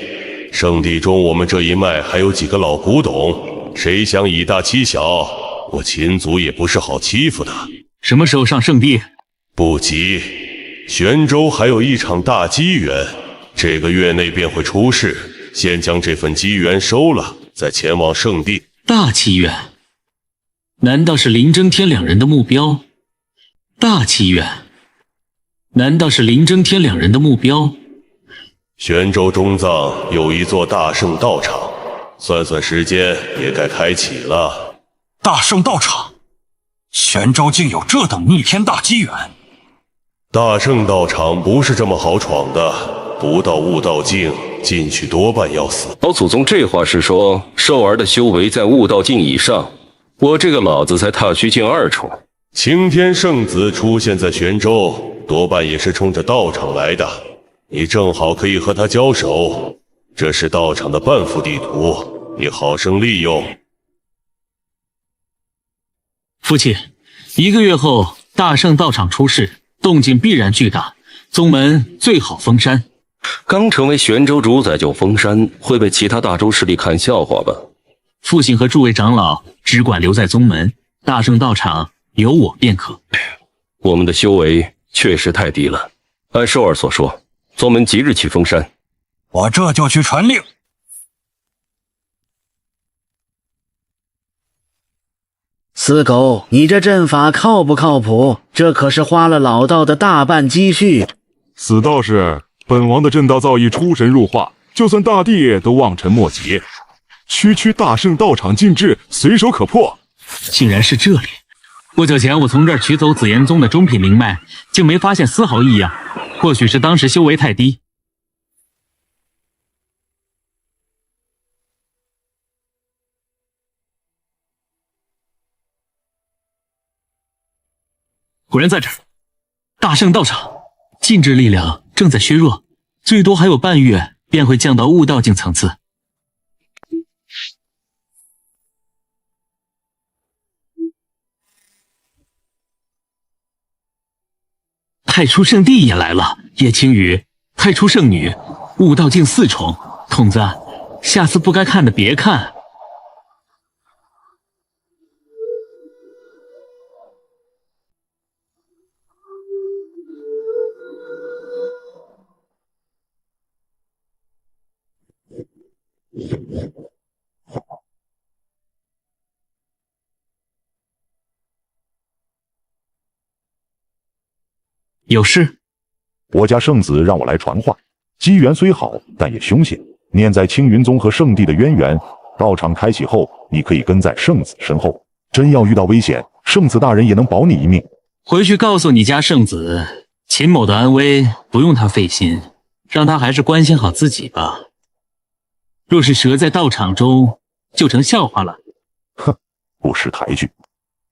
圣地中我们这一脉还有几个老古董，谁想以大欺小，我秦族也不是好欺负的。什么时候上圣地？不急，玄州还有一场大机缘，这个月内便会出世，先将这份机缘收了，再前往圣地。大机缘？难道是林争天两人的目标？大机缘？难道是林争天两人的目标？玄州中藏有一座大圣道场，算算时间也该开启了。大圣道场？玄州竟有这等逆天大机缘？大圣道场不是这么好闯的，不到悟道境，进去多半要死。老祖宗这话是说兽儿的修为在悟道境以上，我这个老子才踏虚境2重。青天圣子出现在玄州，多半也是冲着道场来的。你正好可以和他交手，这是道场的半幅地图，你好生利用。父亲，1个月后大圣道场出世，动静必然巨大，宗门最好封山。刚成为玄州主宰就封山，会被其他大州势力看笑话吧？父亲和诸位长老只管留在宗门，大圣道场由我便可。我们的修为确实太低了，按寿儿所说，宗门即日起封山。我这就去传令。死狗，你这阵法靠不靠谱？这可是花了老道的大半积蓄。死道士，本王的阵道造诣出神入化，就算大帝都望尘莫及。区大圣道场禁制，随手可破。竟然是这里！不久前我从这儿取走紫炎宗的中品灵脉，竟没发现丝毫异样。或许是当时修为太低。果然在这儿，大圣道场禁制力量正在削弱，最多还有半月便会降到悟道境层次。太初圣地也来了，叶青羽，太初圣女，悟道境4重。童子，下次不该看的别看。有事？我家圣子让我来传话，机缘虽好，但也凶险。念在青云宗和圣地的渊源，道场开启后，你可以跟在圣子身后。真要遇到危险，圣子大人也能保你一命。回去告诉你家圣子，秦某的安危不用他费心，让他还是关心好自己吧。若是折在道场中，就成笑话了。哼，不识抬举。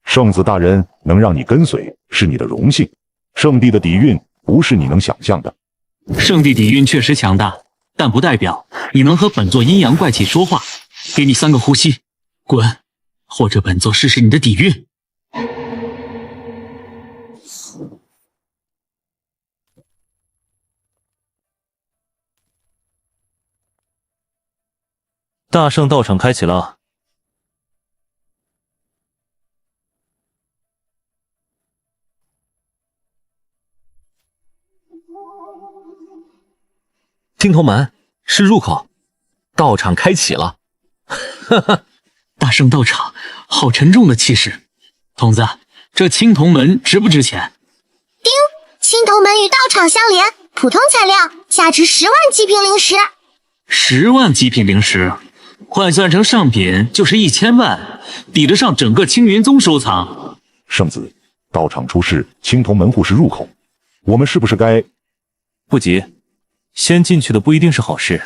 圣子大人能让你跟随，是你的荣幸。圣地的底蕴不是你能想象的。圣地底蕴确实强大，但不代表你能和本座阴阳怪气说话。给你3个呼吸，滚！或者本座试试你的底蕴。大圣道场开启了。青铜门是入口，道场开启了。哈哈，大圣道场好沉重的气势。童子，这青铜门值不值钱？丁，青铜门与道场相连，普通材料，价值10万极品灵石。10万极品灵石，换算成上品就是1000万，抵得上整个青云宗收藏。圣子，道场出事，青铜门户是入口，我们是不是该……不急。先进去的不一定是好事，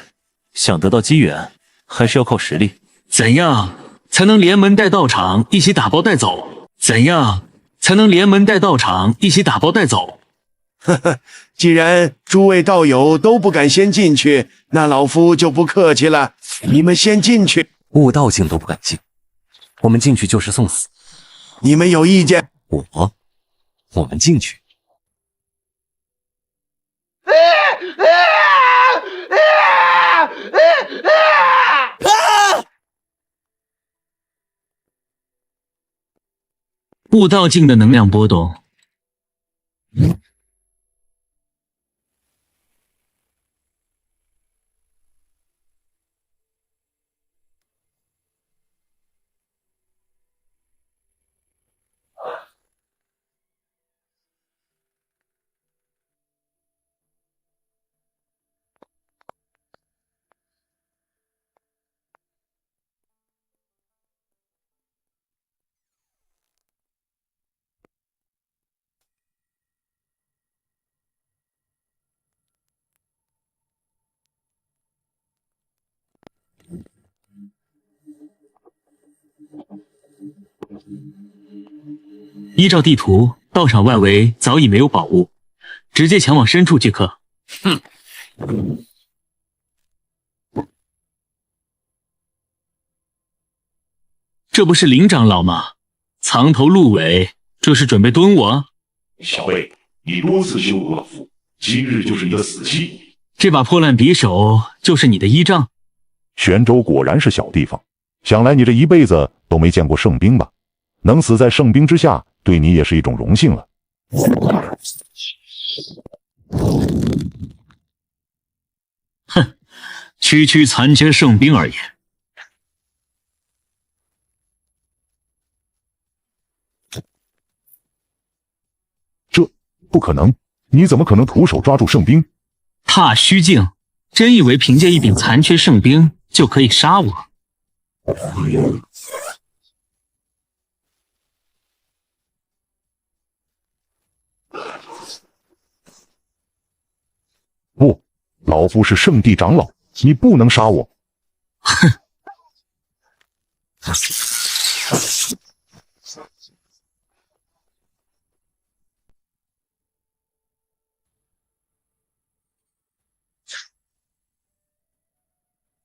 想得到机缘，还是要靠实力。怎样才能连门带道场一起打包带走？怎样才能连门带道场一起打包带走？呵呵，既然诸位道友都不敢先进去，那老夫就不客气了，你们先进去。悟道境都不敢进，我们进去就是送死。你们有意见？我们进去。悟道境的能量波动。依照地图，道场外围早已没有宝物，直接前往深处即可。哼！这不是林长老吗？藏头露尾，这是准备蹲我？小辈，你多次羞辱老夫，今日就是你的死期。这把破烂匕首就是你的依仗？玄州果然是小地方，想来你这一辈子都没见过圣兵吧？能死在圣兵之下，对你也是一种荣幸了。哼，区区残缺圣兵而已。这不可能！你怎么可能徒手抓住圣兵？踏虚境，真以为凭借一柄残缺圣兵就可以杀我？不，老夫是圣地长老，你不能杀我。哼！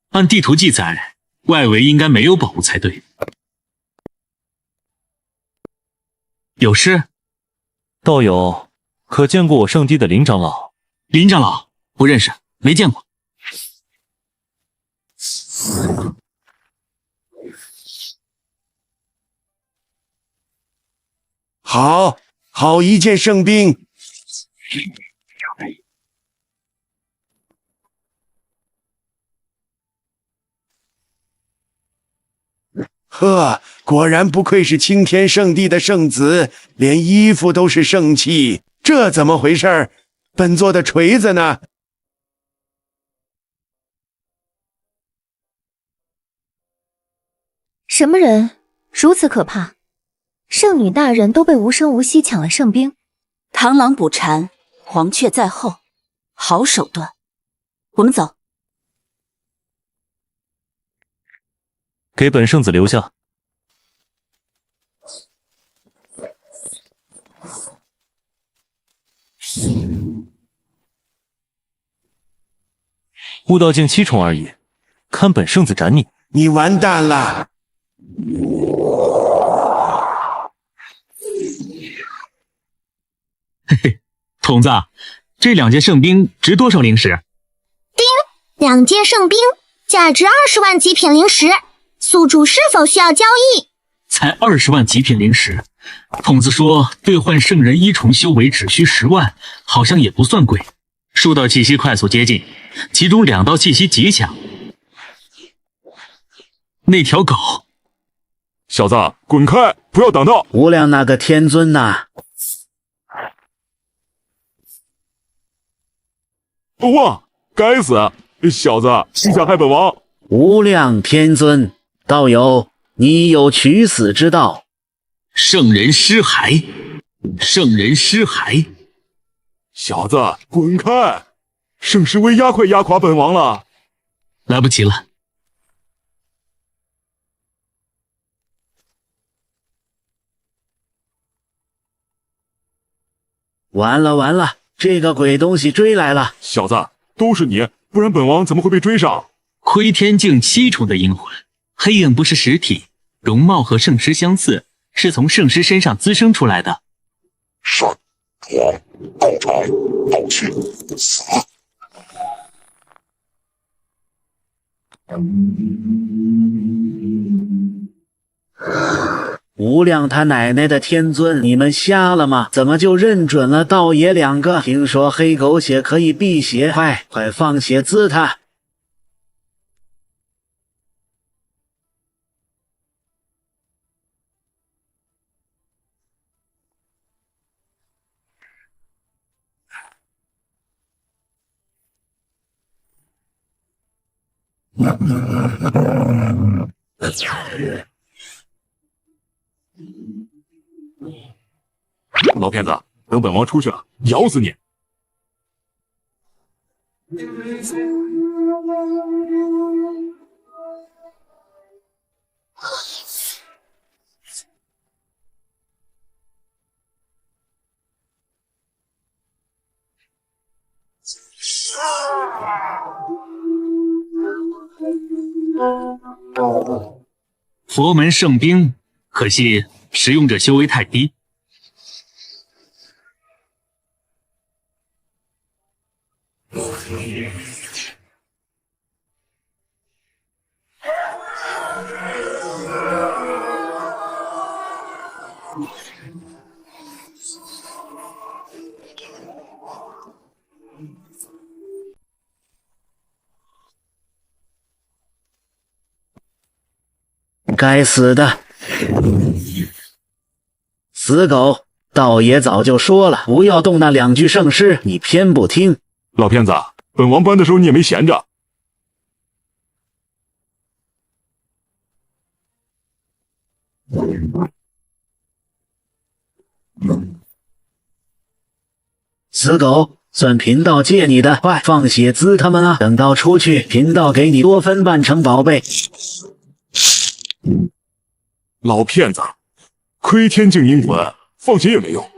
按地图记载，外围应该没有宝物才对。有事？道友，可见过我圣地的林长老？林长老不认识，没见过。好一件圣兵！呵，果然不愧是青天圣地的圣子，连衣服都是圣器，这怎么回事？本座的锤子呢？什么人如此可怕？圣女大人都被无声无息抢了圣兵。螳螂捕蝉，黄雀在后，好手段。我们走。给本圣子留下。悟道境7重而已，看本圣子斩你！你完蛋了！嘿嘿，童子，这2件圣兵值多少灵石？叮，2件圣兵，价值20万极品灵石。宿主是否需要交易？才20万极品灵石，童子说兑换圣人1重修为只需10万，好像也不算贵。数道气息快速接近，其中2道气息极强。那条狗，小子，滚开！不要挡道！无量那个天尊呐！哇！该死！小子，你想害本王！无量天尊，道友，你有取死之道。圣人尸骸，圣人尸骸！小子，滚开！圣石威压快压垮本王了！来不及了。完了，这个鬼东西追来了！小子，都是你，不然本王怎么会被追上？窥天境7重的阴魂，黑影不是实体，容貌和圣尸相似，是从圣尸身上滋生出来的。闪、黄、道长、道气、死！无量他奶奶的天尊，你们瞎了吗？怎么就认准了道爷2个？听说黑狗血可以辟邪，快放血滋他！老骗子，等本王出去了，咬死你！佛门圣兵，可惜使用者修为太低。该死的死狗！道爷早就说了，不要动那2具圣尸，你偏不听。老骗子，本王搬的时候你也没闲着。死狗，算贫道借你的，快放血滋他们啊！等到出去，贫道给你多分半成宝贝。老骗子，窥天境阴魂，放血也没用。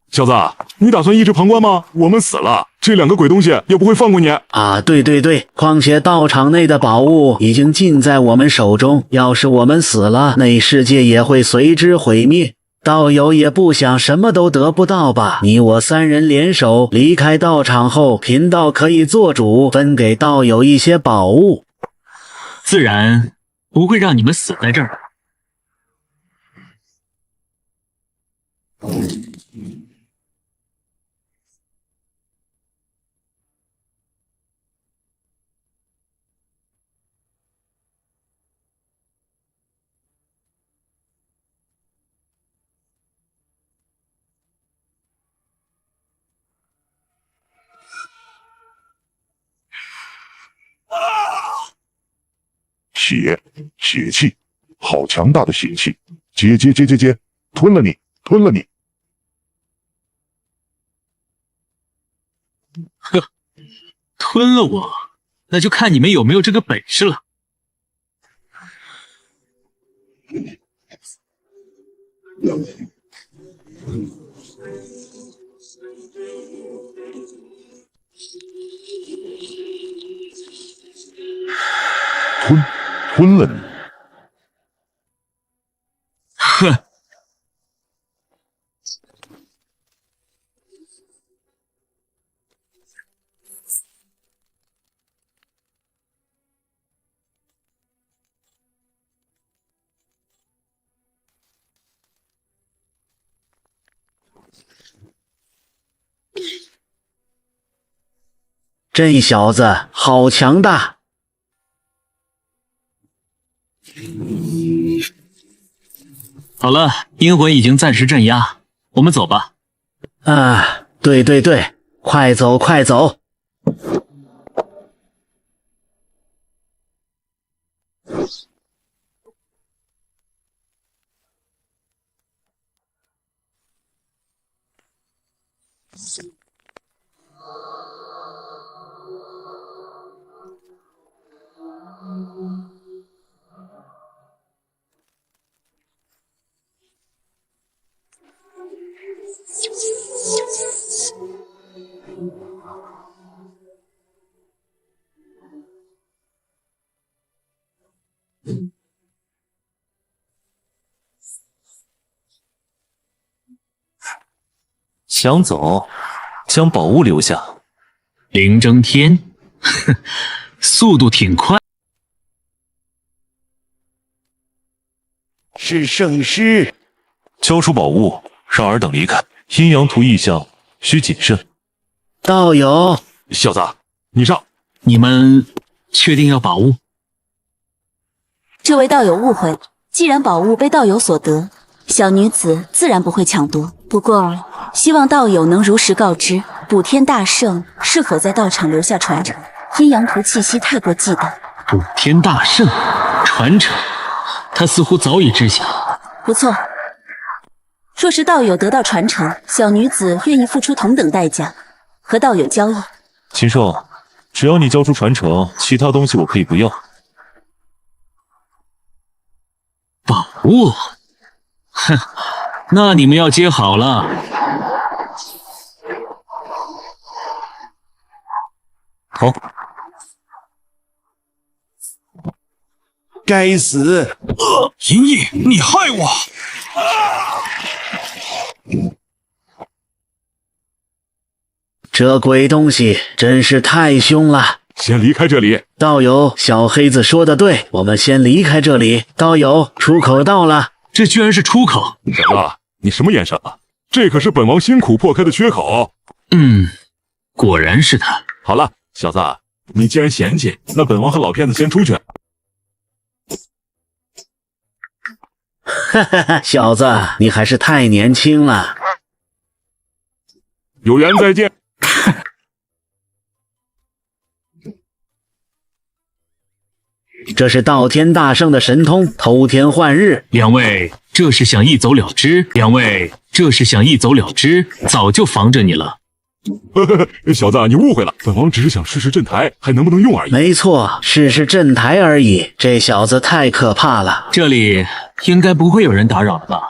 小子，你打算一直旁观吗？我们死了，这2个鬼东西也不会放过你啊！对，况且道场内的宝物已经尽在我们手中，要是我们死了，那世界也会随之毁灭。道友也不想什么都得不到吧？你我三人联手离开道场后，贫道可以做主，分给道友一些宝物，自然不会让你们死在这儿。血气，好强大的血气！接，吞了你！呵，吞了我，那就看你们有没有这个本事了。吞了你！哼！这小子好强大！好了，阴魂已经暂时镇压，我们走吧。啊，对，快走！想走，将宝物留下。林争天，哼，速度挺快。是圣师，交出宝物，让尔等离开。阴阳图异象，需谨慎。道友，小子，你上。你们确定要宝物？这位道友误会，既然宝物被道友所得，小女子自然不会抢夺。不过，希望道友能如实告知，补天大圣是否在道场留下传承。阴阳图气息太过忌惮。补天大圣传承，他似乎早已知晓。不错，若是道友得到传承，小女子愿意付出同等代价和道友交易。禽兽，只要你交出传承，其他东西我可以不要。宝物，哼，那你们要接好了。好。该死！银翼，你害我！这鬼东西真是太凶了！先离开这里。道友，小黑子说的对，我们先离开这里。道友，出口到了。这居然是出口！小子，你什么眼神啊？这可是本王辛苦破开的缺口。果然是他。好了，小子，你既然嫌弃，那本王和老骗子先出去。哈哈哈，小子，你还是太年轻了。有缘再见。这是道天大圣的神通，偷天换日。两位，这是想一走了之。早就防着你了。小子，你误会了，本王只是想试试镇台还能不能用而已。没错，试试镇台而已。这小子太可怕了。这里应该不会有人打扰了吧？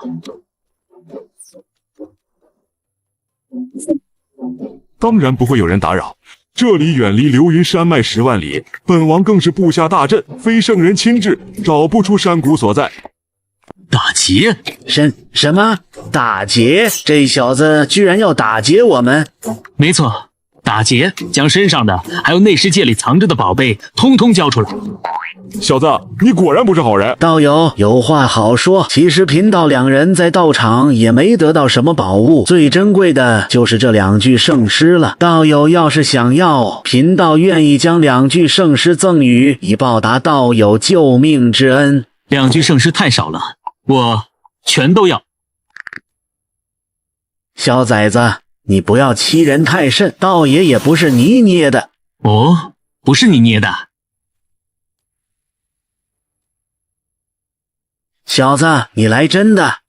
当然不会有人打扰。这里远离流云山脉10万里，本王更是布下大阵，非圣人亲至，找不出山谷所在。大劫？什么打劫？这小子居然要打劫我们！没错，打劫，将身上的还有内世界里藏着的宝贝通通交出来。小子，你果然不是好人。道友有话好说，其实贫道两人在道场也没得到什么宝物，最珍贵的就是这2具圣尸了。道友要是想要，贫道愿意将2具圣尸赠予，以报答道友救命之恩。2具圣尸太少了，我全都要。小崽子，你不要欺人太甚，道爷也不是你捏的。哦，不是你捏的。小子，你来真的？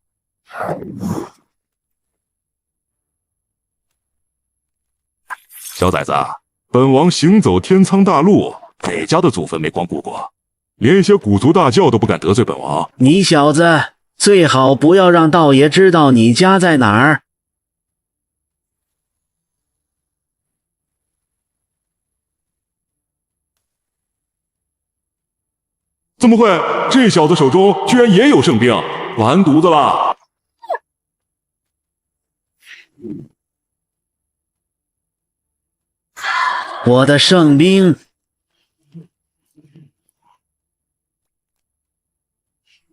小崽子，本王行走天苍大陆，哪家的祖坟没光顾过？连一些古族大教都不敢得罪本王。你小子最好不要让道爷知道你家在哪儿。怎么会？这小子手中居然也有圣兵，完犊子了！我的圣兵！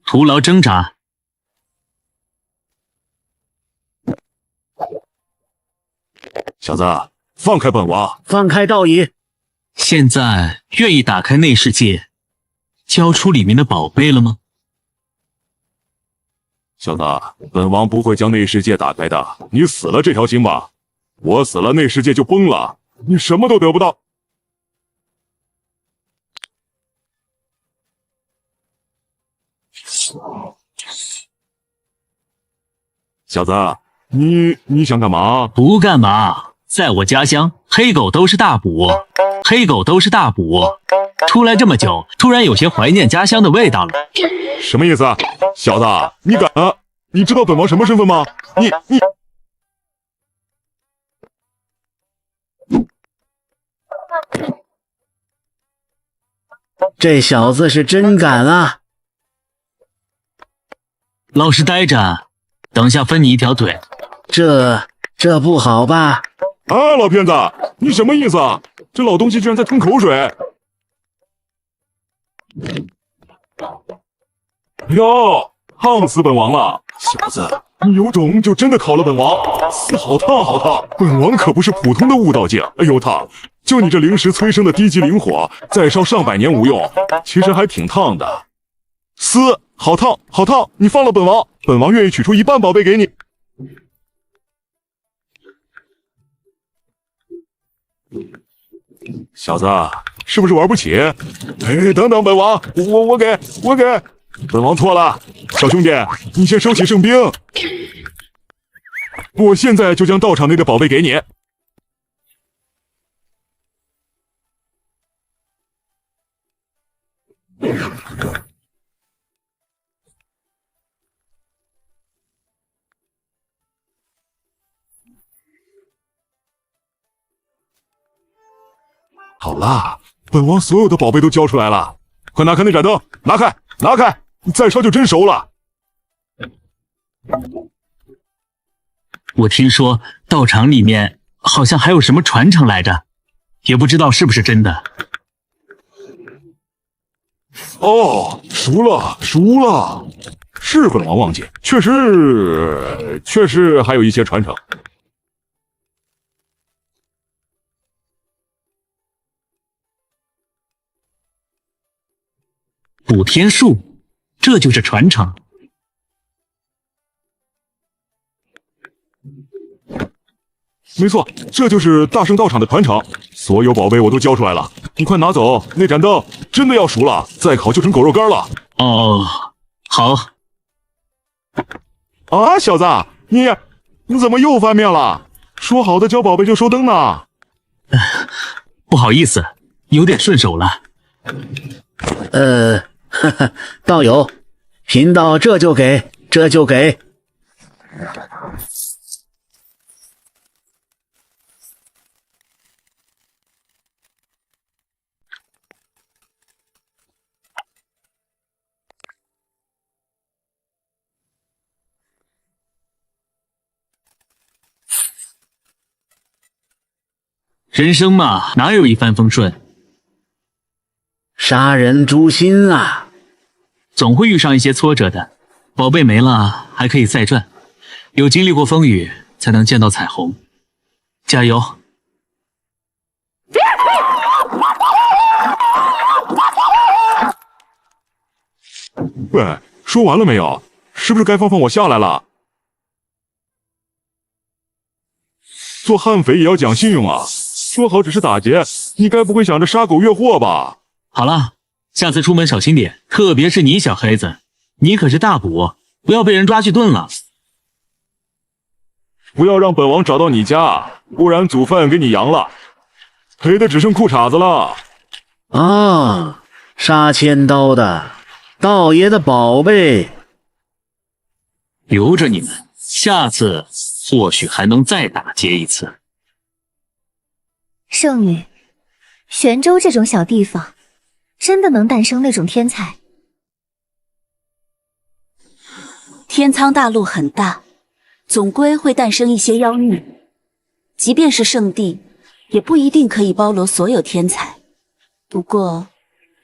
徒劳挣扎。小子，放开本王！放开道爷！现在愿意打开内世界，交出里面的宝贝了吗？小子，本王不会将内世界打开的。你死了这条心吧，我死了内世界就崩了，你什么都得不到。小子，你想干嘛？不干嘛，在我家乡，黑狗都是大补，黑狗都是大补。出来这么久，突然有些怀念家乡的味道了。什么意思啊？小子，你敢啊？你知道本王什么身份吗？你。这小子是真敢啊！老实待着，等下分你一条腿。这不好吧？啊，老骗子，你什么意思啊？这老东西居然在吞口水！哟，烫死本王了！小子，你有种就真的烤了本王！好烫好烫！本王可不是普通的悟道境，哎呦烫！就你这灵石催生的低级灵火，再烧上百年无用，其实还挺烫的。好烫好烫！你放了本王，本王愿意取出一半宝贝给你。小子，是不是玩不起？哎，等等，本王，我给，本王错了。小兄弟，你先收起圣兵，我现在就将道场内的宝贝给你。好啦，本王所有的宝贝都交出来了，快拿开那盏灯，拿开，再烧就真熟了。我听说道场里面好像还有什么传承来着，也不知道是不是真的。哦，熟了，是本王忘记，确实还有一些传承。补天术，这就是传承。没错，这就是大圣道场的传承。所有宝贝我都交出来了，你快拿走。那盏灯真的要熟了，再烤就成狗肉干了。哦，好。啊，小子，你怎么又翻面了？说好的交宝贝就收灯呢？不好意思，有点顺手了。道友，贫道这就给。人生嘛，哪有一帆风顺？杀人诛心啊！总会遇上一些挫折的。宝贝没了，还可以再赚。有经历过风雨，才能见到彩虹。加油！喂，说完了没有？是不是该放我下来了？做悍匪也要讲信用啊！说好只是打劫，你该不会想着杀狗越货吧？好了，下次出门小心点，特别是你小黑子，你可是大捕，不要被人抓去炖了。不要让本王找到你家，不然祖饭给你扬了，赔的只剩裤衩子了。啊，杀千刀的，道爷的宝贝，留着你们，下次或许还能再打劫一次。圣女，玄州这种小地方，真的能诞生那种天才？天苍大陆很大，总归会诞生一些妖孽。即便是圣地，也不一定可以包罗所有天才。不过，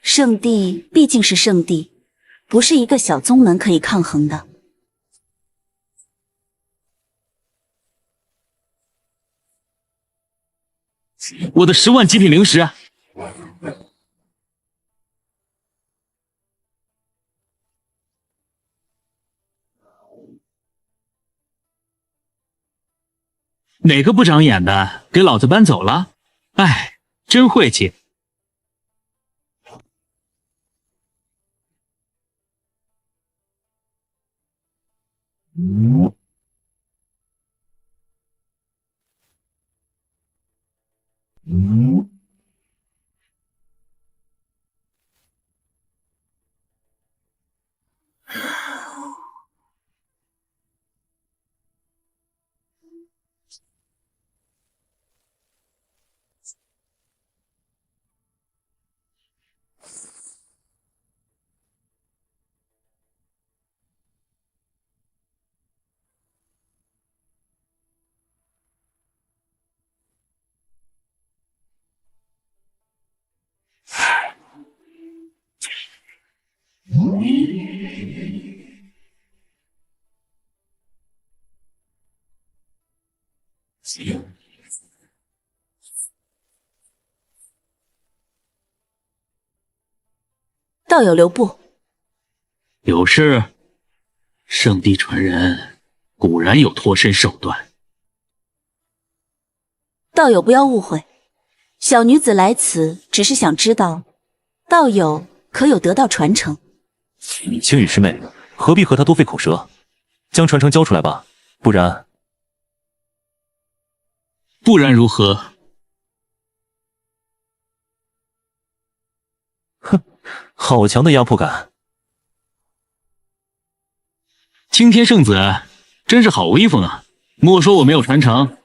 圣地毕竟是圣地，不是一个小宗门可以抗衡的。我的10万极品灵石。哪个不长眼的给老子搬走了？哎，真晦气。道友留步。有事？圣地传人果然有脱身手段。道友不要误会，小女子来此只是想知道，道友可有得到传承？青羽师妹，何必和他多费口舌？将传承交出来吧，不然如何？哼，好强的压迫感！青天圣子真是好威风啊！莫说我没有传承，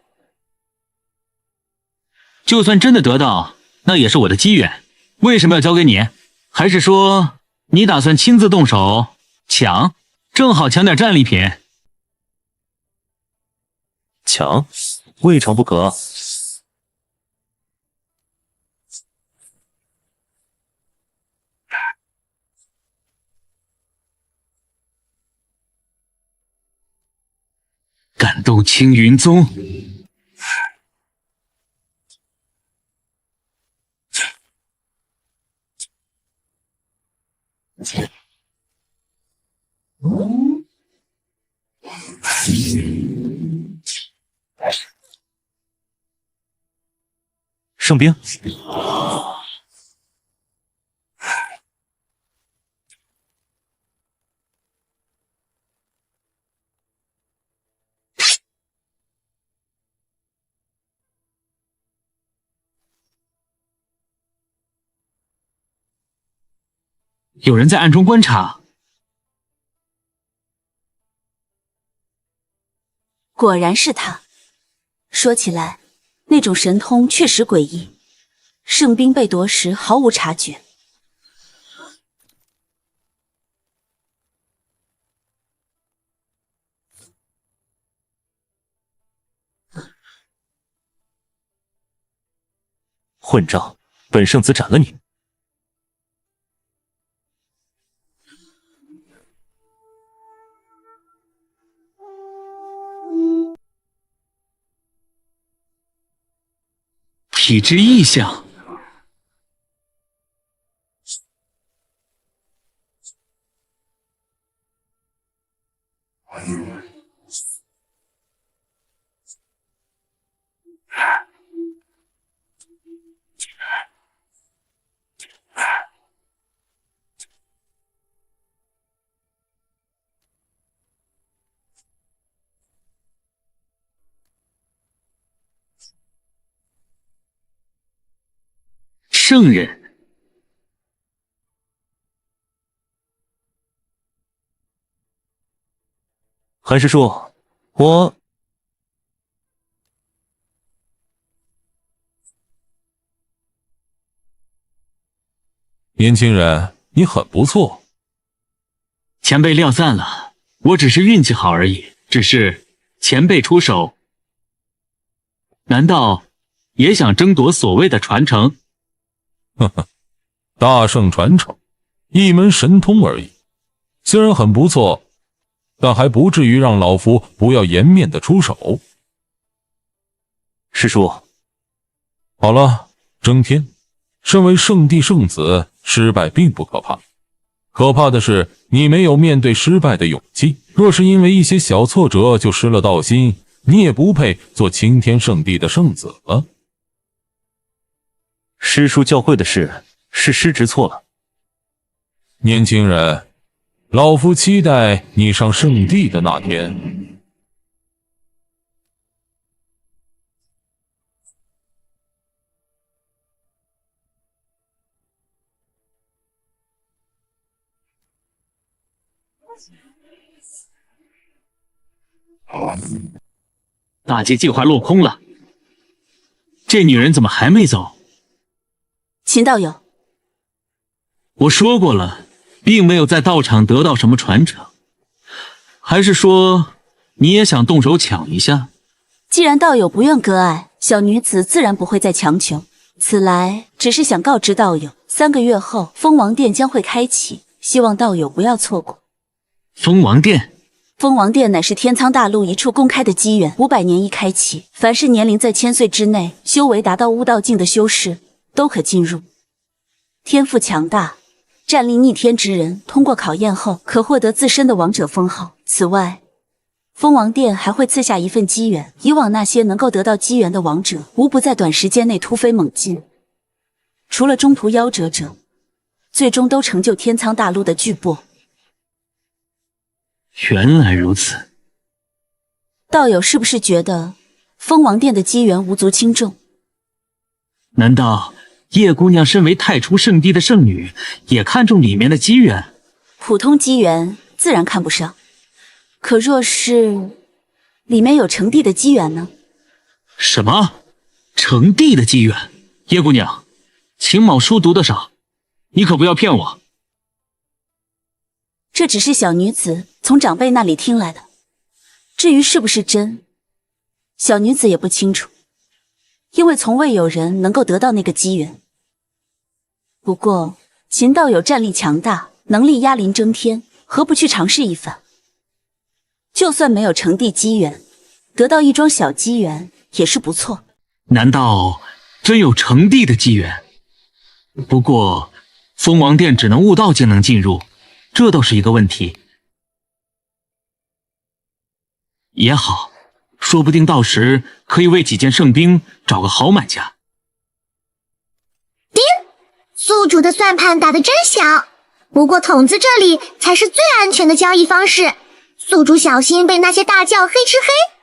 就算真的得到，那也是我的机缘。为什么要交给你？还是说你打算亲自动手抢？正好抢点战利品。抢，未尝不可。感动青云宗。圣兵，有人在暗中观察。果然是他。说起来，那种神通确实诡异。圣兵被夺时毫无察觉。混账！本圣子斩了你！体质异象，圣人。韩师叔，我年轻人，你很不错。前辈料赞了，我只是运气好而已。只是前辈出手，难道也想争夺所谓的传承？呵呵，大圣传承，一门神通而已，虽然很不错，但还不至于让老夫不要颜面的出手。师叔，好了，征天，身为圣帝圣子，失败并不可怕，可怕的是你没有面对失败的勇气。若是因为一些小挫折就失了道心，你也不配做青天圣地的圣子了。师叔教会的事，是师侄错了。年轻人，老夫期待你上圣地的那天。大计计划落空了，这女人怎么还没走？秦道友，我说过了，并没有在道场得到什么传承，还是说你也想动手抢一下？既然道友不愿割爱，小女子自然不会再强求。此来只是想告知道友，3个月后蜂王殿将会开启，希望道友不要错过。蜂王殿？蜂王殿乃是天苍大陆一处公开的机缘，500年一开启，凡是年龄在1000岁之内，修为达到悟道境的修士都可进入。天赋强大、战力逆天之人，通过考验后可获得自身的王者封号。此外，蜂王殿还会赐下一份机缘，以往那些能够得到机缘的王者，无不在短时间内突飞猛进。除了中途夭折者，最终都成就天苍大陆的巨擘。原来如此，道友是不是觉得蜂王殿的机缘无足轻重？难道叶姑娘身为太初圣地的圣女，也看重里面的机缘？普通机缘自然看不上，可若是里面有成帝的机缘呢？什么？成帝的机缘？叶姑娘，秦某书读得少，你可不要骗我。这只是小女子从长辈那里听来的，至于是不是真，小女子也不清楚，因为从未有人能够得到那个机缘。不过秦道友战力强大，能力压临争天，何不去尝试一番？就算没有成帝机缘，得到一桩小机缘也是不错。难道真有成帝的机缘？不过蜂王殿只能悟道境能进入，这倒是一个问题。也好，说不定到时可以为几件圣兵找个好买家。叮，宿主的算盘打得真小，不过筒子这里才是最安全的交易方式，宿主小心被那些大将黑吃黑。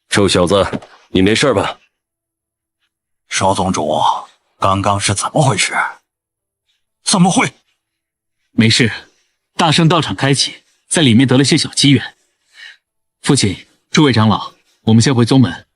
臭小子，你没事吧？少宗主，刚刚是怎么回事？怎么会？没事，大圣道场开启，在里面得了些小机缘。父亲，诸位长老，我们先回宗门。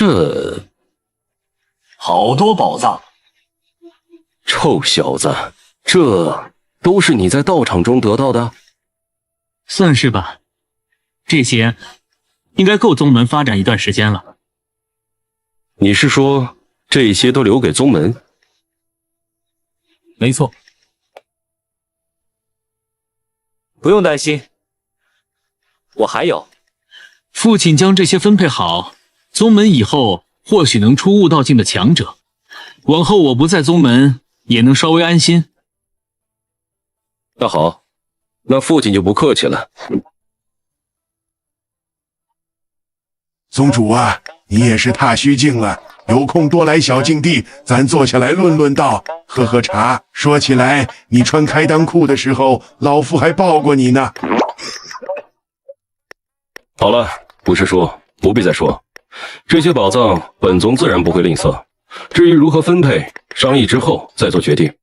这好多宝藏。臭小子，这都是你在道场中得到的？算是吧，这些应该够宗门发展一段时间了。你是说这些都留给宗门？没错。不用担心，我还有。父亲将这些分配好，宗门以后或许能出悟道境的强者，往后我不在宗门也能稍微安心。那好，那父亲就不客气了。宗主啊，你也是踏虚境了，有空多来小境地，咱坐下来论论道，喝喝茶。说起来，你穿开裆裤的时候，老夫还抱过你呢。好了，不是说，不必再说。这些宝藏，本宗自然不会吝啬。至于如何分配，商议之后再做决定。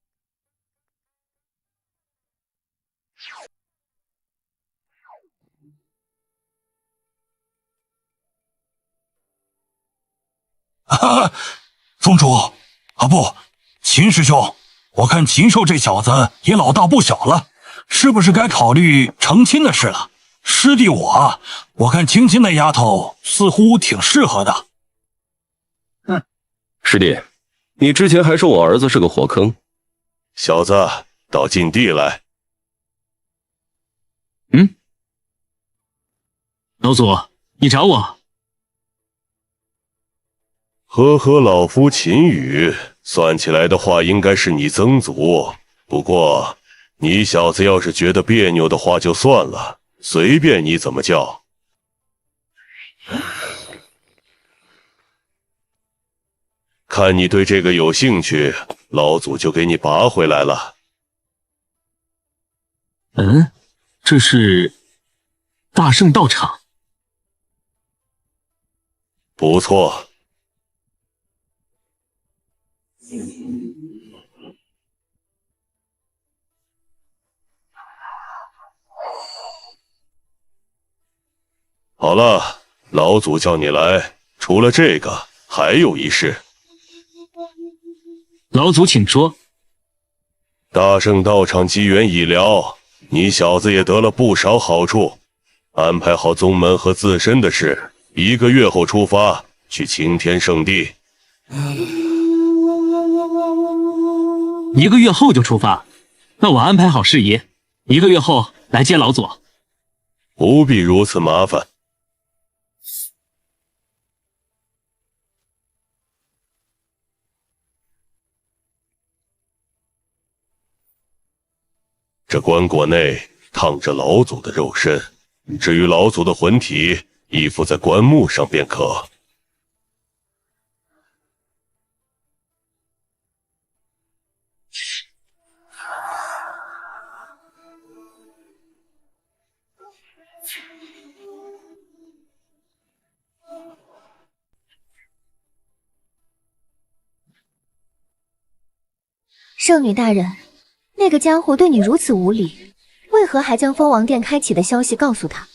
啊，宗主，不，秦师兄，我看禽兽这小子也老大不小了，是不是该考虑成亲的事了？师弟我看青青那丫头似乎挺适合的。师弟，你之前还说我儿子是个火坑。小子，到禁地来。老祖，你找我？和老夫秦羽，算起来的话应该是你曾祖。不过，你小子要是觉得别扭的话就算了，随便你怎么叫。看你对这个有兴趣，老祖就给你拔回来了。这是大圣道场。不错。好了，老祖叫你来，除了这个，还有一事。老祖请说。大圣道场机缘已了，你小子也得了不少好处。安排好宗门和自身的事，1个月后出发去青天圣地。1个月后就出发？那我安排好事宜，1个月后来接老祖。不必如此麻烦。这棺椁内躺着老祖的肉身，至于老祖的魂体，依附在棺木上便可。圣女大人，那个家伙对你如此无礼，为何还将蜂王殿开启的消息告诉他？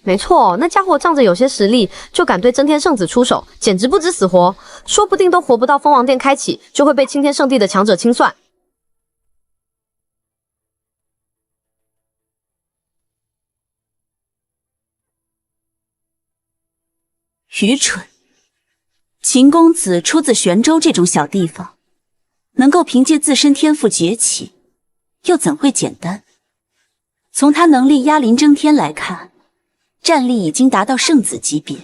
没错，那家伙仗着有些实力，就敢对真天圣子出手，简直不知死活，说不定都活不到蜂王殿开启，就会被青天圣地的强者清算。愚蠢！秦公子出自玄州这种小地方，能够凭借自身天赋崛起，又怎会简单？从他能力压临征天来看，战力已经达到圣子级别，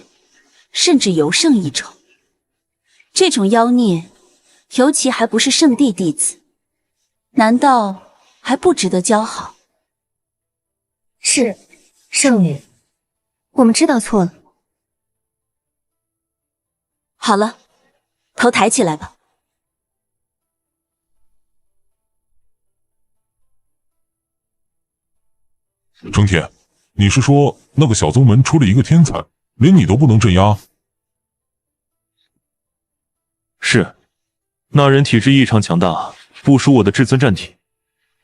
甚至尤胜一筹。这种妖孽，尤其还不是圣地弟子，难道还不值得交好？是，圣女，我们知道错了。好了，头抬起来吧。成天，你是说那个小宗门出了一个天才，连你都不能镇压？是，那人体质异常强大，不输我的至尊战体，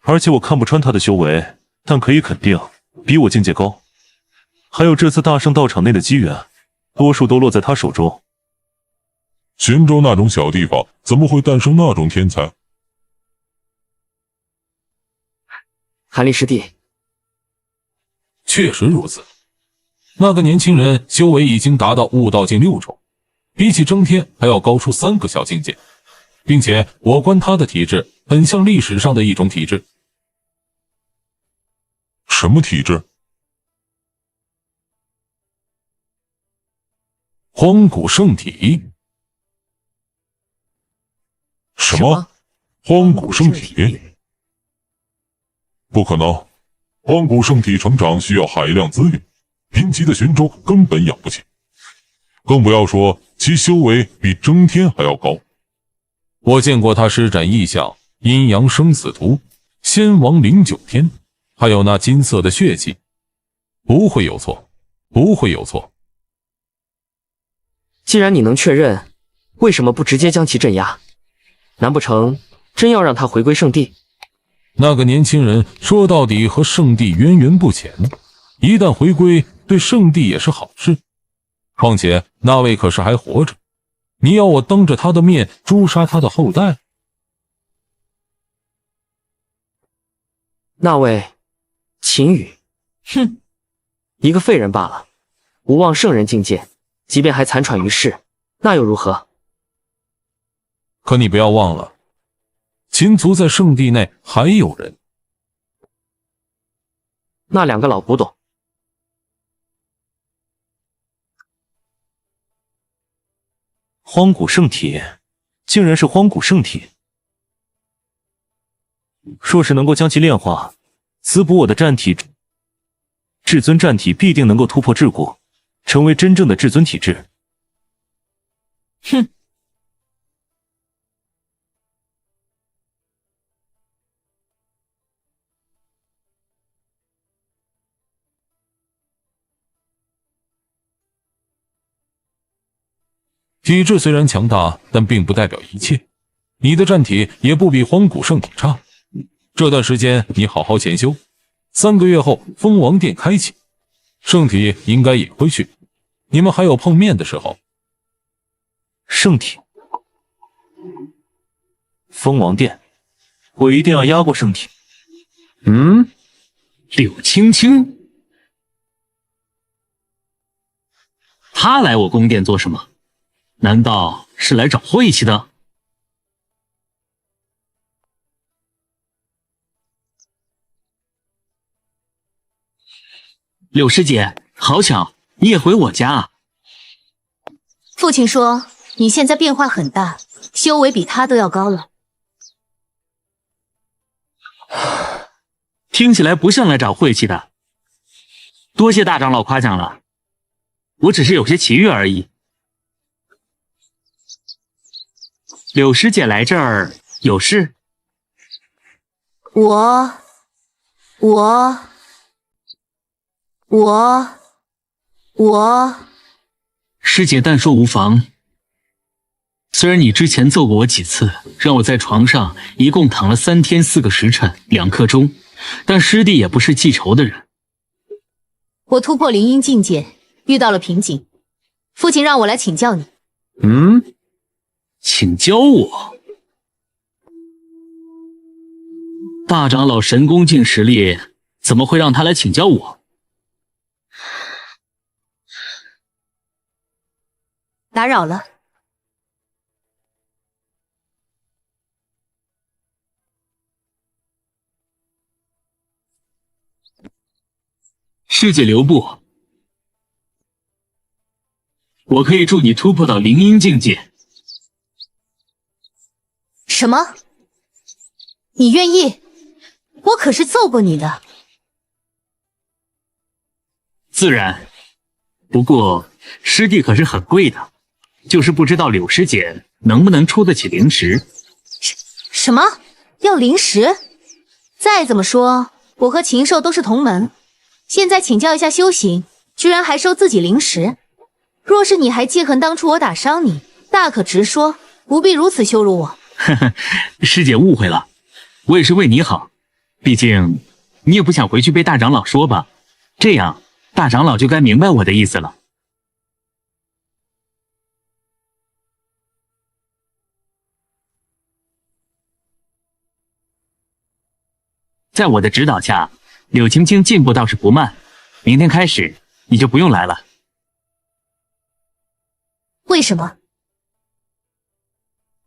而且我看不穿他的修为，但可以肯定，比我境界高。还有这次大圣道场内的机缘，多数都落在他手中。玄州那种小地方，怎么会诞生那种天才？韩立师弟，确实如此。那个年轻人修为已经达到悟道境6重，比起征天还要高出3个小境界，并且我观他的体质很像历史上的一种体质。什么体质？荒古圣体。什么？荒古圣体？不可能，荒古圣体成长需要海量资源，贫瘠的玄州根本养不起，更不要说其修为比征天还要高。我见过他施展异象、阴阳生死图、仙王灵9天，还有那金色的血气，不会有错，不会有错。既然你能确认，为什么不直接将其镇压？难不成真要让他回归圣地？那个年轻人说到底和圣地渊源不浅，一旦回归，对圣地也是好事。况且那位可是还活着，你要我当着他的面诛杀他的后代？那位秦羽，哼，一个废人罢了，无望圣人境界，即便还残喘于世，那又如何？可你不要忘了，秦族在圣地内还有人。那2个老古董。荒古圣体，竟然是荒古圣体。若是能够将其炼化，滋补我的战体，至尊战体必定能够突破桎梏，成为真正的至尊体质。哼！体质虽然强大，但并不代表一切。你的战体也不比荒古圣体差。这段时间你好好潜修，3个月后封王殿开启，圣体应该也会去。你们还有碰面的时候。圣体，封王殿，我一定要压过圣体。柳青青，他来我宫殿做什么？难道是来找晦气的？柳师姐，好巧，你也回我家啊？父亲说你现在变化很大，修为比他都要高了。听起来不像来找晦气的。多谢大长老夸奖了，我只是有些奇遇而已。柳师姐来这儿有事？我，师姐但说无妨。虽然你之前揍过我几次，让我在床上一共躺了3天4个时辰2刻钟，但师弟也不是记仇的人。我突破灵婴境界，遇到了瓶颈，父亲让我来请教你。请教我？大长老神功境实力，怎么会让他来请教我？打扰了。师姐留步，我可以助你突破到灵婴境界。什么？你愿意？我可是揍过你的。自然，不过师弟可是很贵的，就是不知道柳师姐能不能出得起灵石。什么？要灵石？再怎么说，我和禽兽都是同门，现在请教一下修行，居然还收自己灵石。若是你还记恨当初我打伤你，大可直说，不必如此羞辱我。呵呵，师姐误会了，我也是为你好，毕竟你也不想回去被大长老说吧，这样大长老就该明白我的意思了。在我的指导下，柳青青进步倒是不慢。明天开始，你就不用来了。为什么？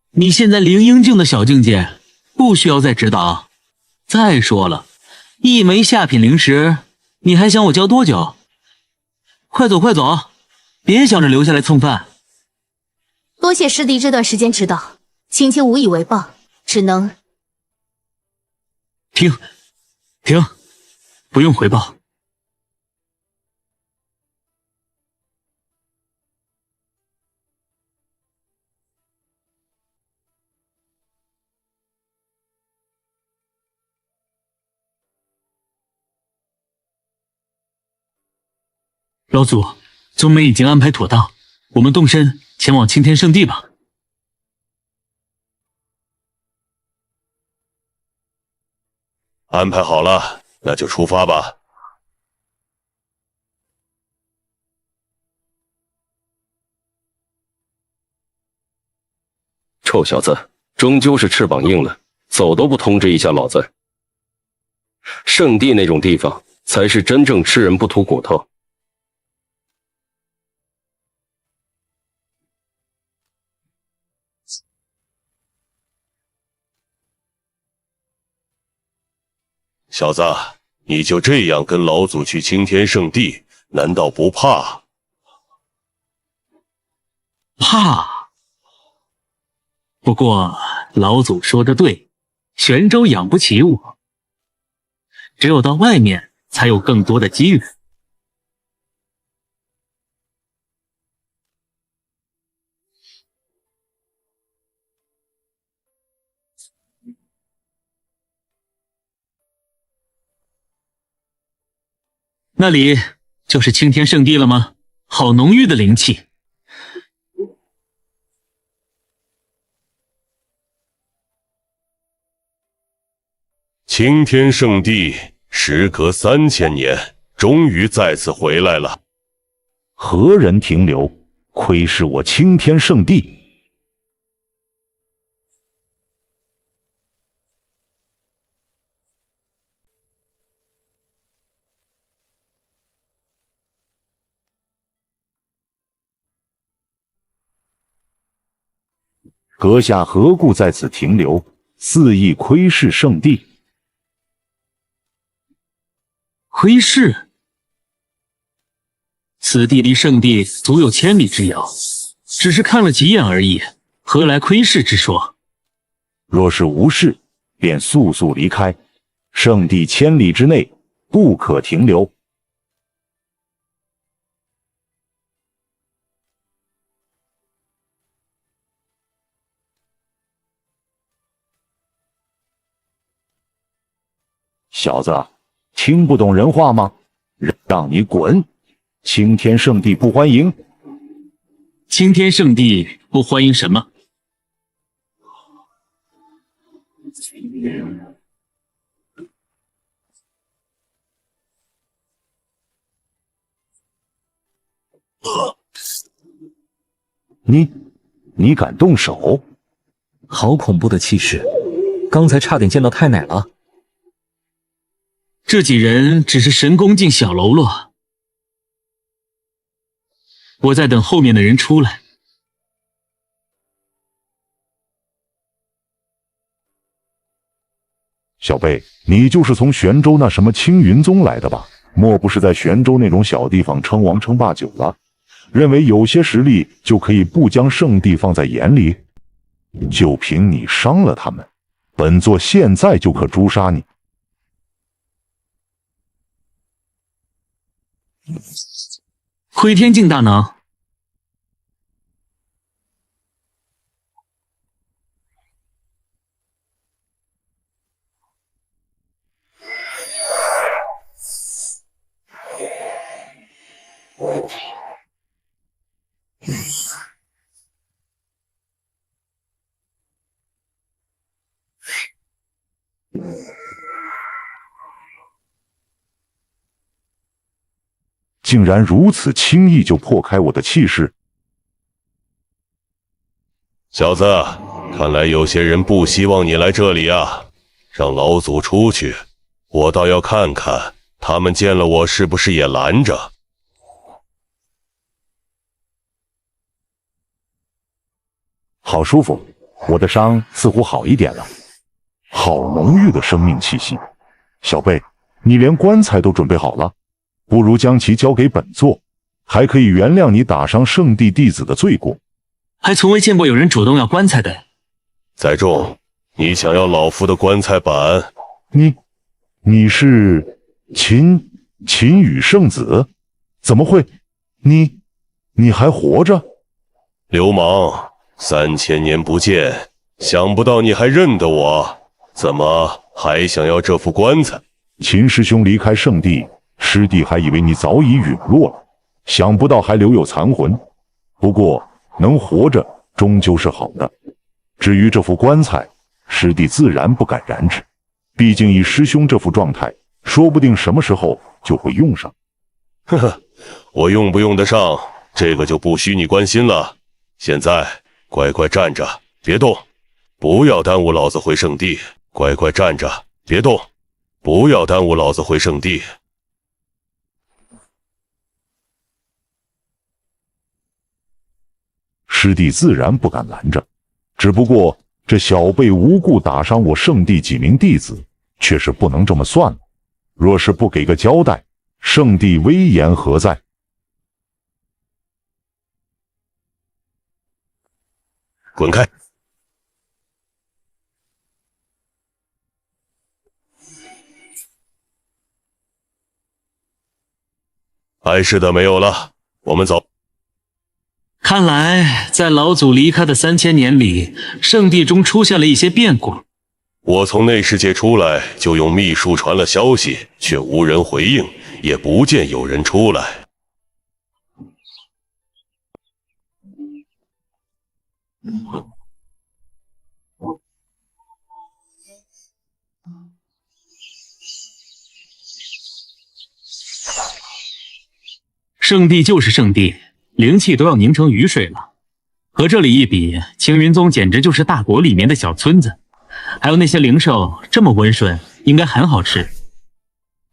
你现在灵英境的小境界，不需要再指导。再说了，一枚下品灵石，你还想我教多久？快走快走，别想着留下来蹭饭。多谢师弟这段时间指导，青青无以为报，只能……停，不用回报。老祖，宗门已经安排妥当，我们动身前往青天圣地吧。安排好了，那就出发吧。臭小子，终究是翅膀硬了，走都不通知一下老子。圣地那种地方，才是真正吃人不吐骨头。小子，你就这样跟老祖去青天圣地，难道不怕？怕。不过老祖说的对，玄州养不起我，只有到外面才有更多的机遇。那里就是青天圣地了吗？好浓郁的灵气。青天圣地时隔3000年，终于再次回来了。何人停留？窥视我青天圣地！阁下何故在此停留，肆意窥视圣地？窥视？此地离圣地足有千里之遥，只是看了几眼而已，何来窥视之说？若是无事，便速速离开。圣地千里之内，不可停留。小子，听不懂人话吗？让你滚！青天圣地不欢迎。青天圣地不欢迎什么？你敢动手？好恐怖的气势！刚才差点见到太奶了。这几人只是神功境小喽啰，我在等后面的人出来。小贝，你就是从玄州那什么青云宗来的吧？莫不是在玄州那种小地方称王称霸久了，认为有些实力就可以不将圣地放在眼里？就凭你伤了他们，本座现在就可诛杀你！窥天境大能，竟然如此轻易就破开我的气势！小子，看来有些人不希望你来这里啊，让老祖出去，我倒要看看他们见了我是不是也拦着。好舒服，我的伤似乎好一点了。好浓郁的生命气息。小贝，你连棺材都准备好了，不如将其交给本座，还可以原谅你打伤圣地弟子的罪过。还从未见过有人主动要棺材的。载重，你想要老夫的棺材板？你是秦羽圣子？怎么会？你还活着？流氓，3000年不见，想不到你还认得我，怎么还想要这副棺材？秦师兄离开圣地，师弟还以为你早已陨落了，想不到还留有残魂。不过能活着终究是好的。至于这副棺材，师弟自然不敢染指，毕竟以师兄这副状态，说不定什么时候就会用上。呵呵，我用不用得上，这个就不需你关心了。现在乖乖站着，别动，不要耽误老子回圣地。乖乖站着，别动，不要耽误老子回圣地。师弟自然不敢拦着，只不过这小辈无故打伤我圣地几名弟子，却是不能这么算了。若是不给个交代，圣地威严何在？滚开！碍事的没有了，我们走。看来在老祖离开的3000年里，圣地中出现了一些变故。我从内世界出来，就用秘书传了消息，却无人回应，也不见有人出来。圣地就是圣地，灵气都要凝成雨水了。和这里一比，青云宗简直就是大国里面的小村子。还有那些灵兽这么温顺，应该很好吃。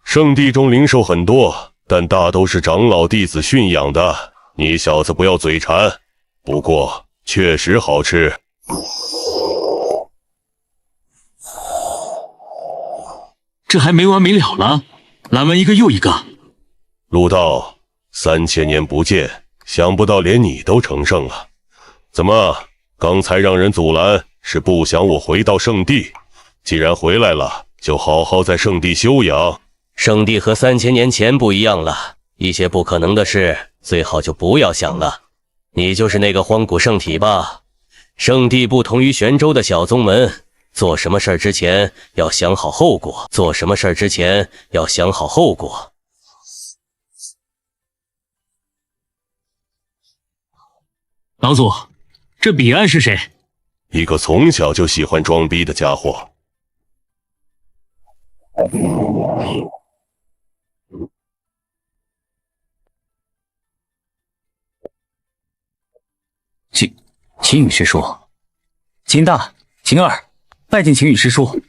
圣地中灵兽很多，但大都是长老弟子驯养的，你小子不要嘴馋。不过确实好吃。这还没完没了了，拦完一个又一个。陆道，3000年不见，想不到连你都成圣了。怎么，刚才让人阻拦，是不想我回到圣地？既然回来了，就好好在圣地休养。圣地和3000年前不一样了，一些不可能的事，最好就不要想了。你就是那个荒古圣体吧？圣地不同于玄州的小宗门，做什么事之前要想好后果。老祖，这彼岸是谁？一个从小就喜欢装逼的家伙。秦羽师叔，秦大、秦二，拜见秦羽师叔。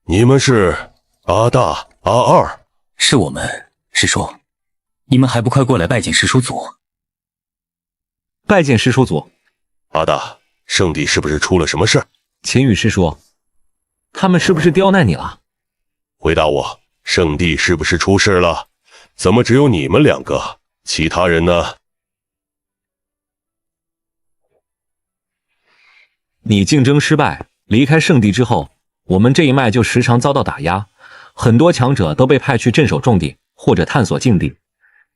你们是阿大、阿二？是我们，师叔。你们还不快过来拜见师叔祖？拜见师叔祖。阿大，圣地是不是出了什么事？秦羽师叔，他们是不是刁难你了？回答我，圣地是不是出事了？怎么只有你们两个？其他人呢？你竞争失败，离开圣地之后，我们这一脉就时常遭到打压，很多强者都被派去镇守重地或者探索境地。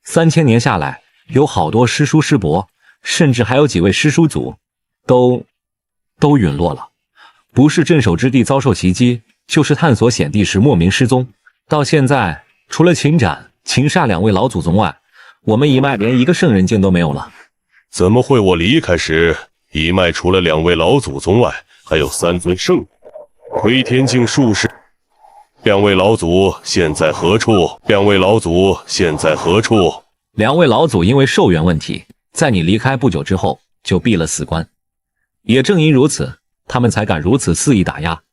3000年下来，有好多师叔师伯，甚至还有几位师叔祖，都陨落了。不是镇守之地遭受袭击，就是探索险地时莫名失踪。到现在，除了秦斩、秦煞2位老祖宗外，我们一脉连一个圣人境都没有了。怎么会？我离开时，一脉除了2位老祖宗外，还有3尊圣人，回天境术士。2位老祖现在何处？2位老祖因为寿元问题，在你离开不久之后就闭了死关。也正因如此，他们才敢如此肆意打压。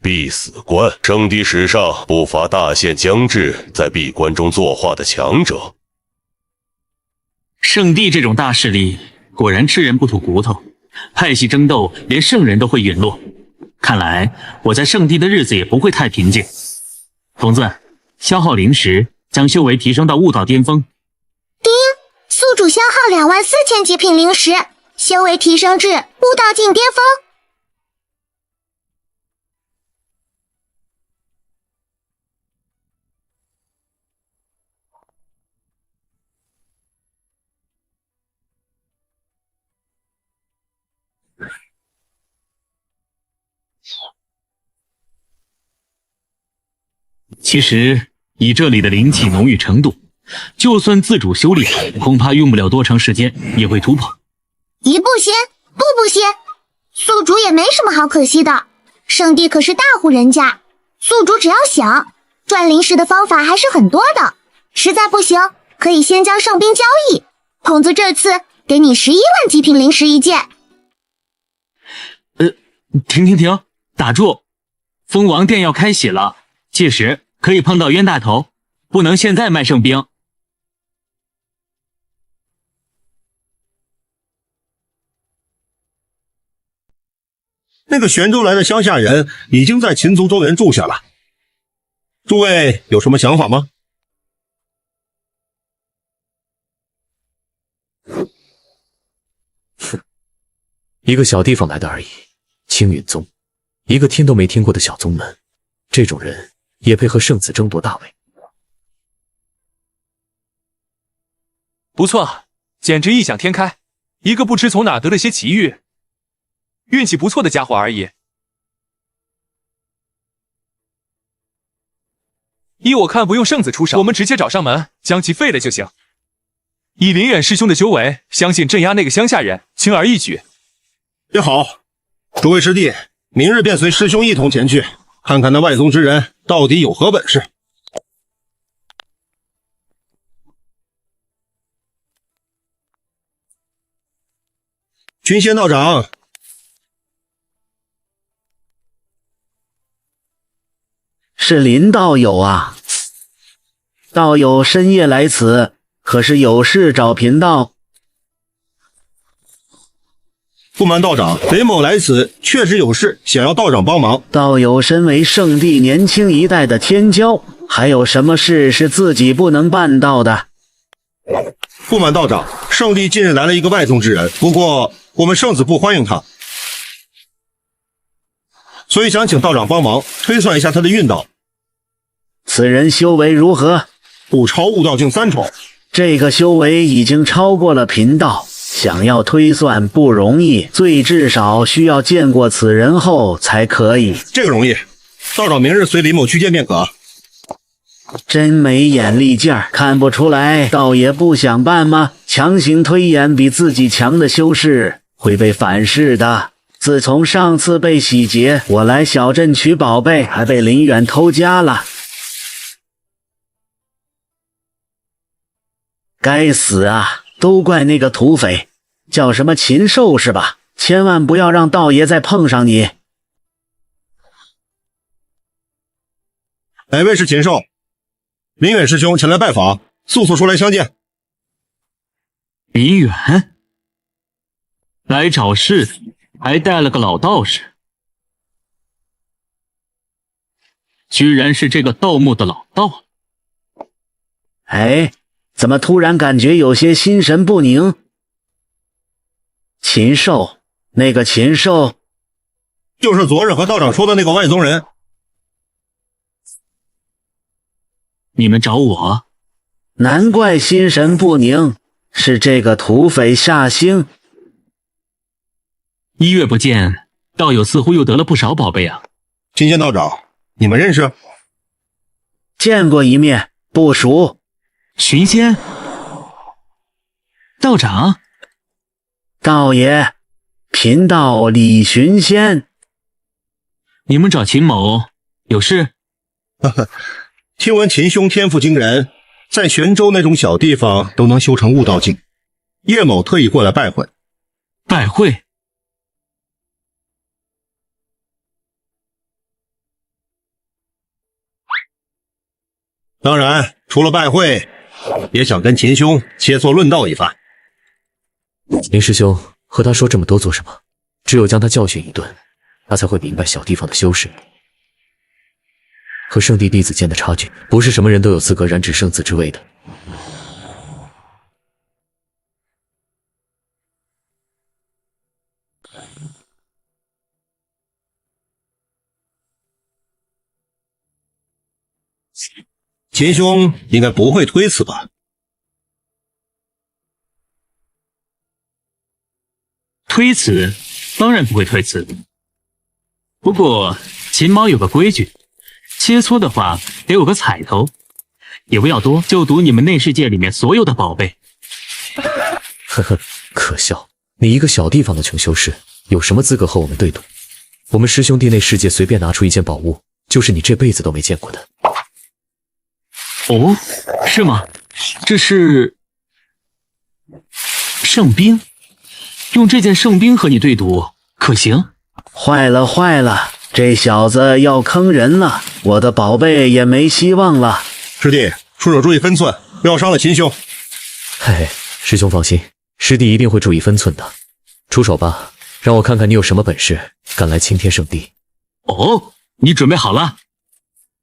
必死关。圣地史上不乏大限将至，在闭关中作画的强者。圣地这种大势力，果然吃人不吐骨头，派系争斗，连圣人都会陨落。看来我在圣地的日子也不会太平静。童子，消耗灵石，将修为提升到悟道巅峰。丁，宿主消耗24000极品灵石，修为提升至悟道境巅峰。其实以这里的灵气浓郁程度，就算自主修炼，恐怕用不了多长时间也会突破。一步仙，步步仙，宿主也没什么好可惜的。圣地可是大户人家，宿主只要想赚灵石的方法还是很多的。实在不行，可以先将圣兵交易。童子这次给你11万极品灵石一件。停，打住！蜂王殿要开启了，届时可以碰到冤大头，不能现在卖圣兵。那个玄州来的乡下人已经在秦族庄园住下了，诸位有什么想法吗？一个小地方来的而已，青云宗，一个听都没听过的小宗门，这种人也配和圣子争夺大位？不错，简直异想天开，一个不知从哪得了些奇遇，运气不错的家伙而已。依我看，不用圣子出手，我们直接找上门，将其废了就行。以林远师兄的修为，相信镇压那个乡下人轻而易举。也好，诸位师弟，明日便随师兄一同前去，看看那外宗之人到底有何本事。群仙道长，是林道友啊！道友深夜来此，可是有事找贫道？不瞒道长，雷某来此确实有事，想要道长帮忙。道友身为圣地年轻一代的天骄，还有什么事是自己不能办到的？不瞒道长，圣地近日来了一个外宗之人，不过我们圣子不欢迎他，所以想请道长帮忙推算一下他的运道。此人修为如何？不超悟道境3重。这个修为已经超过了贫道，想要推算不容易，最至少需要见过此人后才可以。这个容易，道长明日随李某去见便可。真没眼力劲儿，看不出来道爷不想办吗？强行推演比自己强的修士会被反噬的。自从上次被洗劫，我来小镇取宝贝，还被林远偷家了。该死啊！都怪那个土匪，叫什么禽兽是吧？千万不要让道爷再碰上你。哪位是禽兽？林远师兄前来拜访，速速出来相见。林远来找事，还带了个老道士，居然是这个盗墓的老道。哎，怎么突然感觉有些心神不宁？禽兽，那个禽兽，就是昨日和道长说的那个外宗人。你们找我？难怪心神不宁，是这个土匪下星。1月不见，道友似乎又得了不少宝贝啊。金仙道长，你们认识？见过一面，不熟。寻仙？道长？道爷，贫道李寻仙。你们找秦某有事？呵呵，听闻秦兄天赋惊人，在玄州那种小地方都能修成悟道境，叶某特意过来拜会。拜会？当然，除了拜会，也想跟秦兄切磋论道一番。林师兄和他说这么多做什么？只有将他教训一顿，他才会明白小地方的修士和圣地弟子间的差距，不是什么人都有资格染指圣子之位的。秦兄应该不会推辞吧？推辞，当然不会推辞。不过秦某有个规矩，切磋的话得有个彩头，也不要多，就赌你们内世界里面所有的宝贝。呵呵，可笑！你一个小地方的穷修士，有什么资格和我们对赌？我们师兄弟内世界随便拿出一件宝物，就是你这辈子都没见过的。哦，是吗？这是圣兵，用这件圣兵和你对赌，可行？坏了坏了，这小子要坑人了，我的宝贝也没希望了。师弟，出手注意分寸，不要伤了秦兄。嘿，师兄放心，师弟一定会注意分寸的。出手吧，让我看看你有什么本事，敢来青天圣地。哦，你准备好了？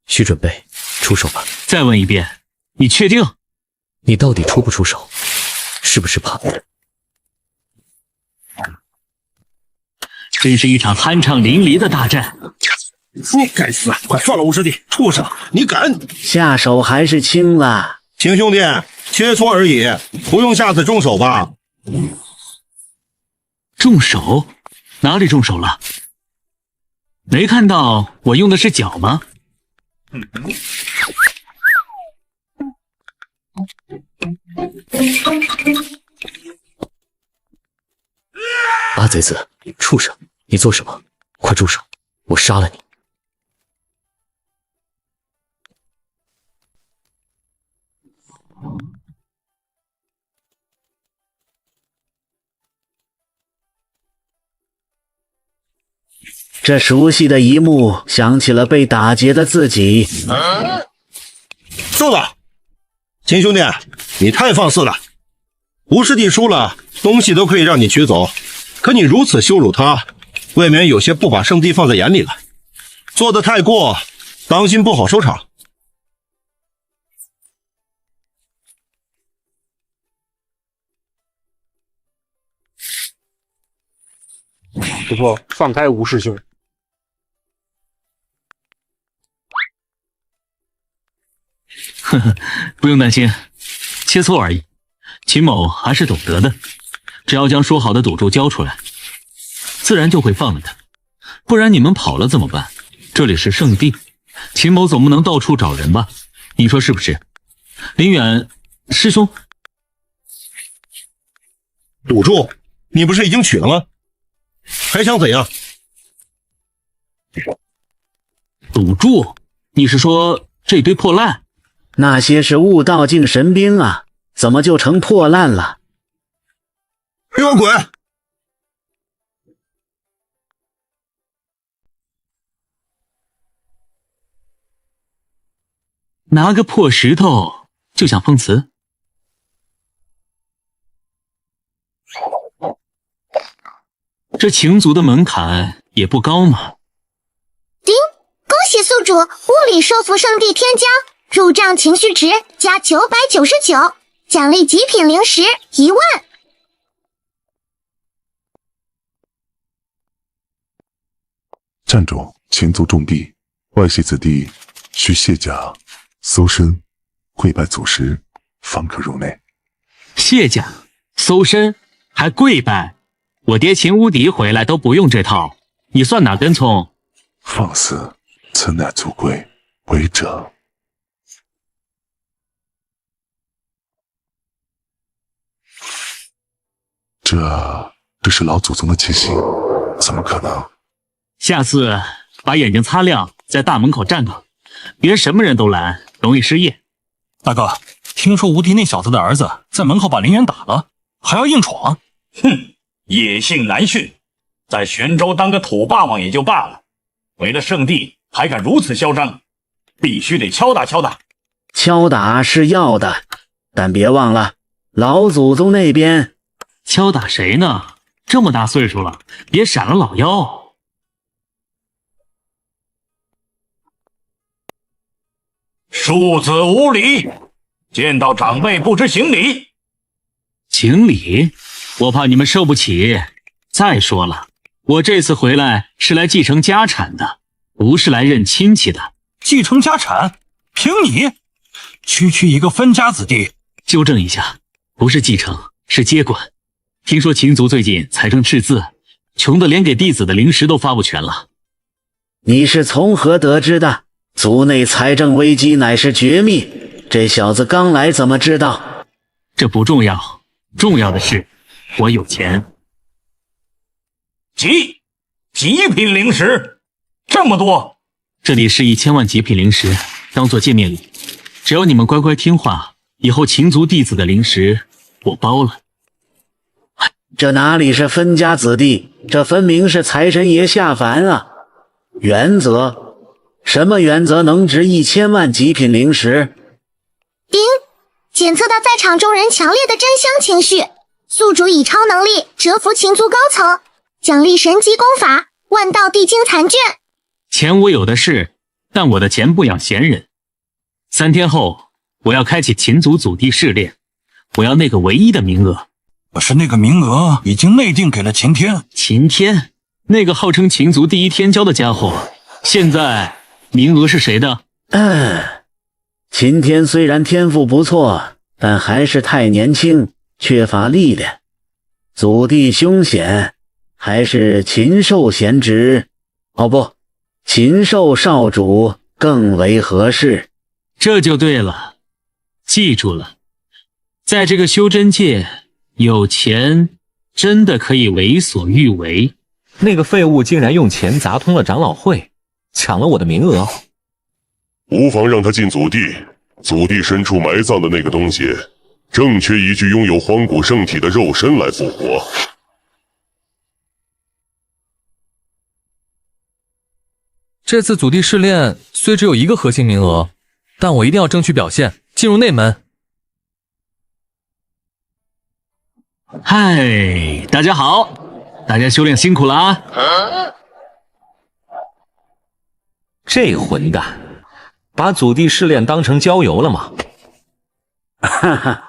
需准备，出手吧。再问一遍，你确定？你到底出不出手？是不是怕？真是一场酣畅淋漓的大战。你该死！快放了吴师弟！畜生，你敢！下手还是轻了。秦兄弟，切磋而已，不用下次重手吧？重手？哪里重手了？没看到我用的是脚吗？八贼子，畜生，你做什么？快住手！我杀了你！这熟悉的一幕想起了被打劫的自己。住了！秦兄弟，你太放肆了！吴师弟输了，东西都可以让你取走，可你如此羞辱他，未免有些不把圣地放在眼里了。做得太过，当心不好收场。不错，放开吴师兄。呵呵，不用担心，切磋而已。秦某还是懂得的，只要将说好的赌注交出来，自然就会放了他。不然你们跑了怎么办？这里是圣地，秦某总不能到处找人吧？你说是不是？林远师兄，赌注？你不是已经取了吗？还想怎样？赌注？你是说这堆破烂？那些是悟道境神兵啊，怎么就成破烂了？给我滚！拿个破石头就想碰瓷？这情族的门槛也不高嘛。叮，恭喜宿主物理说服圣地添加，入账情绪值加999，奖励极品灵石1万。站住！情族重地，外系子弟需卸甲、搜身、跪拜祖师，方可入内。卸甲、搜身，还跪拜？我爹秦无敌回来都不用这套，你算哪根葱？放肆！此乃族规，违者。这是老祖宗的气息，怎么可能？下次把眼睛擦亮，在大门口站岗，别什么人都拦，容易失业。大哥，听说吴迪那小子的儿子在门口把林远打了，还要硬闯。哼，野性难驯，在玄州当个土霸王也就罢了，为了圣地还敢如此嚣张，必须得敲打敲打。敲打是要的，但别忘了，老祖宗那边……敲打谁呢？这么大岁数了，别闪了老腰。庶子无礼，见到长辈不知行礼。行礼？我怕你们受不起。再说了，我这次回来是来继承家产的，不是来认亲戚的。继承家产？凭你？区一个分家子弟。纠正一下，不是继承，是接管。听说秦族最近财政赤字，穷得连给弟子的零食都发不全了。你是从何得知的？族内财政危机乃是绝密，这小子刚来怎么知道？这不重要，重要的是我有钱。几品灵石？这么多？这里是1000万极品灵石，当做见面礼。只要你们乖乖听话，以后秦族弟子的灵石我包了。这哪里是分家子弟，这分明是财神爷下凡啊！原则？什么原则能值1000万极品灵石？丁，检测到在场众人强烈的真香情绪，宿主以超能力折服秦族高层，奖励神级功法万道地经残卷。钱我有的是，但我的钱不养闲人。3天后，我要开启秦族祖地试炼，我要那个唯一的名额。可是那个名额已经内定给了秦天。秦天？那个号称秦族第一天骄的家伙，现在名额是谁的？秦天虽然天赋不错，但还是太年轻，缺乏历练。祖地凶险，还是禽兽贤侄？哦不，禽兽少主更为合适。这就对了，记住了，在这个修真界，有钱真的可以为所欲为。那个废物竟然用钱砸通了长老会，抢了我的名额。无妨让他进祖地，祖地深处埋葬的那个东西，正缺一具拥有荒古圣体的肉身来复活。这次祖地试炼虽只有1个核心名额，但我一定要争取表现，进入内门。嗨，大家好，大家修炼辛苦了啊！这混蛋，把祖地试炼当成郊游了吗？哈哈，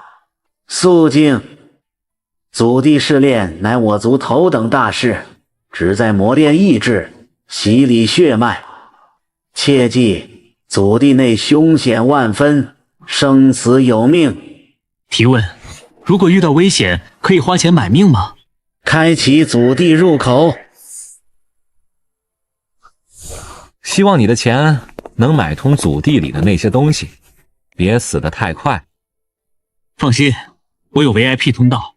肃静！祖地试炼乃我族头等大事，旨在磨练意志，洗礼血脉。切记，祖地内凶险万分，生死有命。提问：如果遇到危险，可以花钱买命吗？开启祖地入口。希望你的钱能买通祖地里的那些东西，别死得太快。放心，我有 VIP 通道。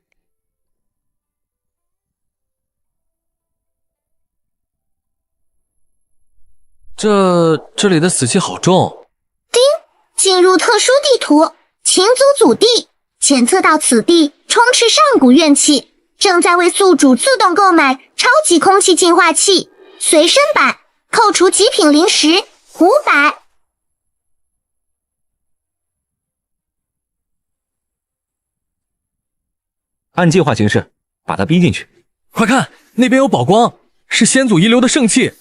这里的死气好重。丁，进入特殊地图，秦族祖地，检测到此地充斥上古怨气，正在为宿主自动购买超级空气净化器，随身版，扣除极品灵石500。按计划行事，把他逼进去。快看，那边有宝光，是先祖遗留的圣器。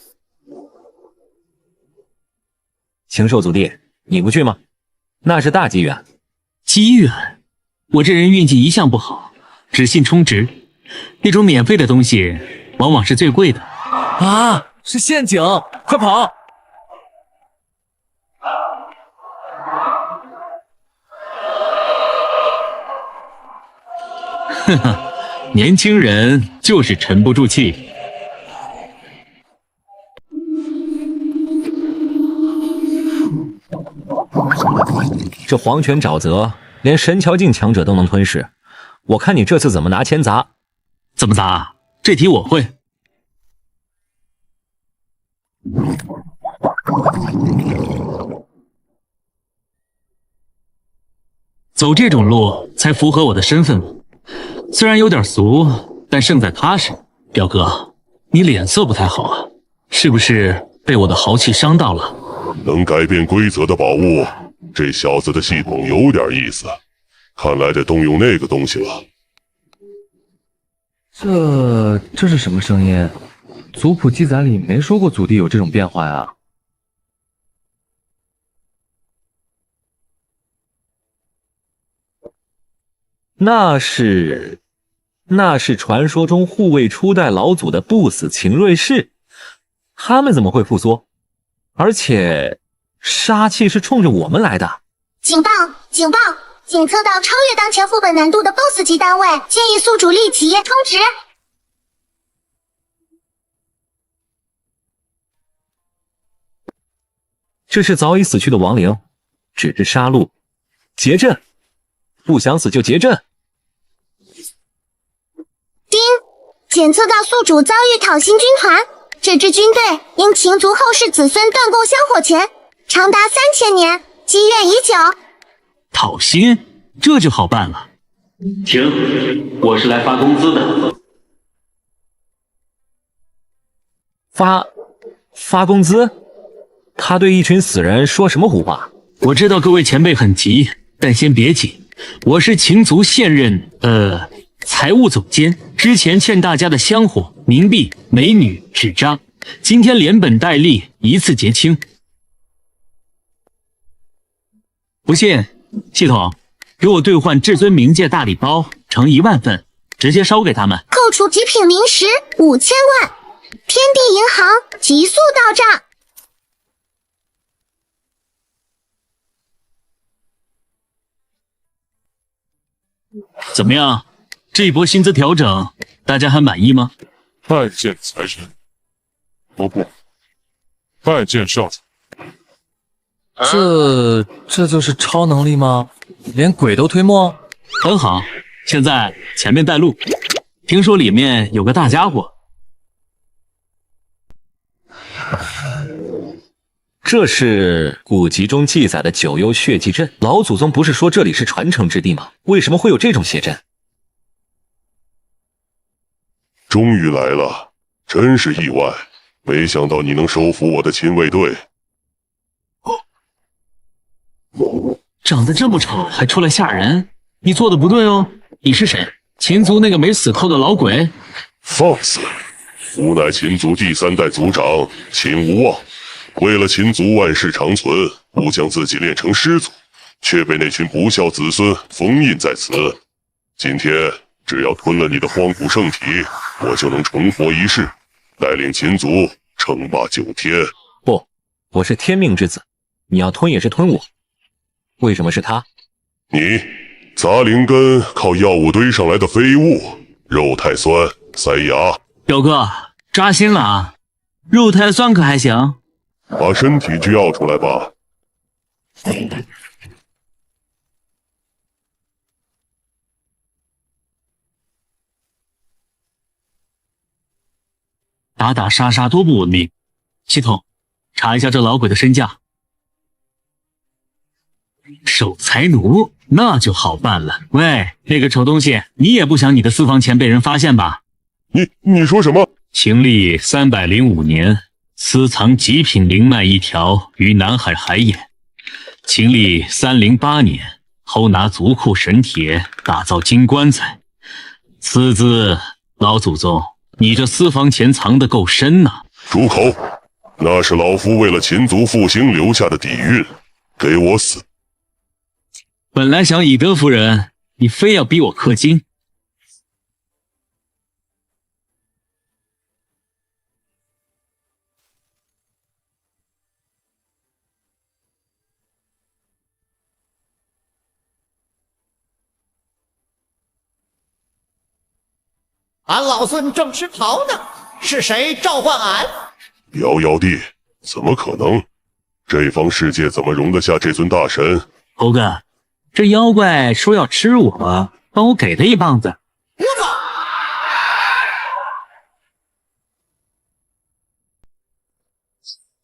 禽兽祖地，你不去吗？那是大机缘。机缘？我这人运气一向不好，只信充值。那种免费的东西，往往是最贵的。啊，是陷阱！快跑！呵呵，年轻人就是沉不住气。这黄泉沼泽连神桥境强者都能吞噬，我看你这次怎么拿钱砸？怎么砸？这题我会。走这种路才符合我的身份嘛。虽然有点俗，但胜在踏实。表哥，你脸色不太好啊，是不是被我的豪气伤到了？能改变规则的宝物，这小子的系统有点意思，看来得动用那个东西了。这是什么声音？族谱记载里没说过祖地有这种变化呀。那是传说中护卫初代老祖的不死秦瑞士，他们怎么会复苏？而且杀气是冲着我们来的。警报！警报！检测到超越当前副本难度的 BOSS 级单位，建议宿主立即充值。这是早已死去的亡灵，只知杀戮，结阵，不想死就结阵。丁，检测到宿主遭遇讨薪军团，这支军队因秦族后世子孙断供香火钱长达3000年，积怨已久。讨薪，这就好办了。停，我是来发工资的。发工资？他对一群死人说什么胡话？我知道各位前辈很急，但先别急，我是秦族现任财务总监，之前欠大家的香火、冥币、美女、纸张，今天连本带利一次结清。不信，系统给我兑换至尊冥界大礼包，盛1万份，直接烧给他们。扣除极品灵石5000万，天地银行急速到账。怎么样？这一波薪资调整，大家还满意吗？拜见财神。不，拜见少主。这就是超能力吗？连鬼都推磨？很好，现在前面带路。听说里面有个大家伙。这是古籍中记载的九幽血祭阵，老祖宗不是说这里是传承之地吗？为什么会有这种邪阵？终于来了，真是意外，没想到你能收服我的亲卫队。长得这么丑还出来吓人，你做的不对哦。你是谁？秦族那个没死透的老鬼？放肆！吾乃秦族第3代族长秦无望，为了秦族万世长存，吾将自己练成师祖，却被那群不孝子孙封印在此。今天只要吞了你的荒古圣体，我就能重活一世，带领秦族称霸9天。不，我是天命之子，你要吞也是吞我。为什么是他？你杂灵根靠药物堆上来的废物，肉太酸，塞牙。表哥，扎心了啊！肉太酸可还行？把身体交出来吧。打打杀杀多不文明。系统，查一下这老鬼的身价。守财奴，那就好办了。喂，那个丑东西，你也不想你的私房钱被人发现吧？你说什么？秦历305年，私藏极品灵脉1条于南海海眼。秦历308年，偷拿族库神铁，打造金棺材。此兹老祖宗，你这私房钱藏得够深呐！住口！那是老夫为了秦族复兴留下的底蕴，给我死！本来想以德服人，你非要逼我氪金。俺老孙正吃桃呢，是谁召唤俺？瑶瑶弟，怎么可能？这方世界怎么容得下这尊大神？猴哥，这妖怪说要吃我，帮我给他一棒子。我操！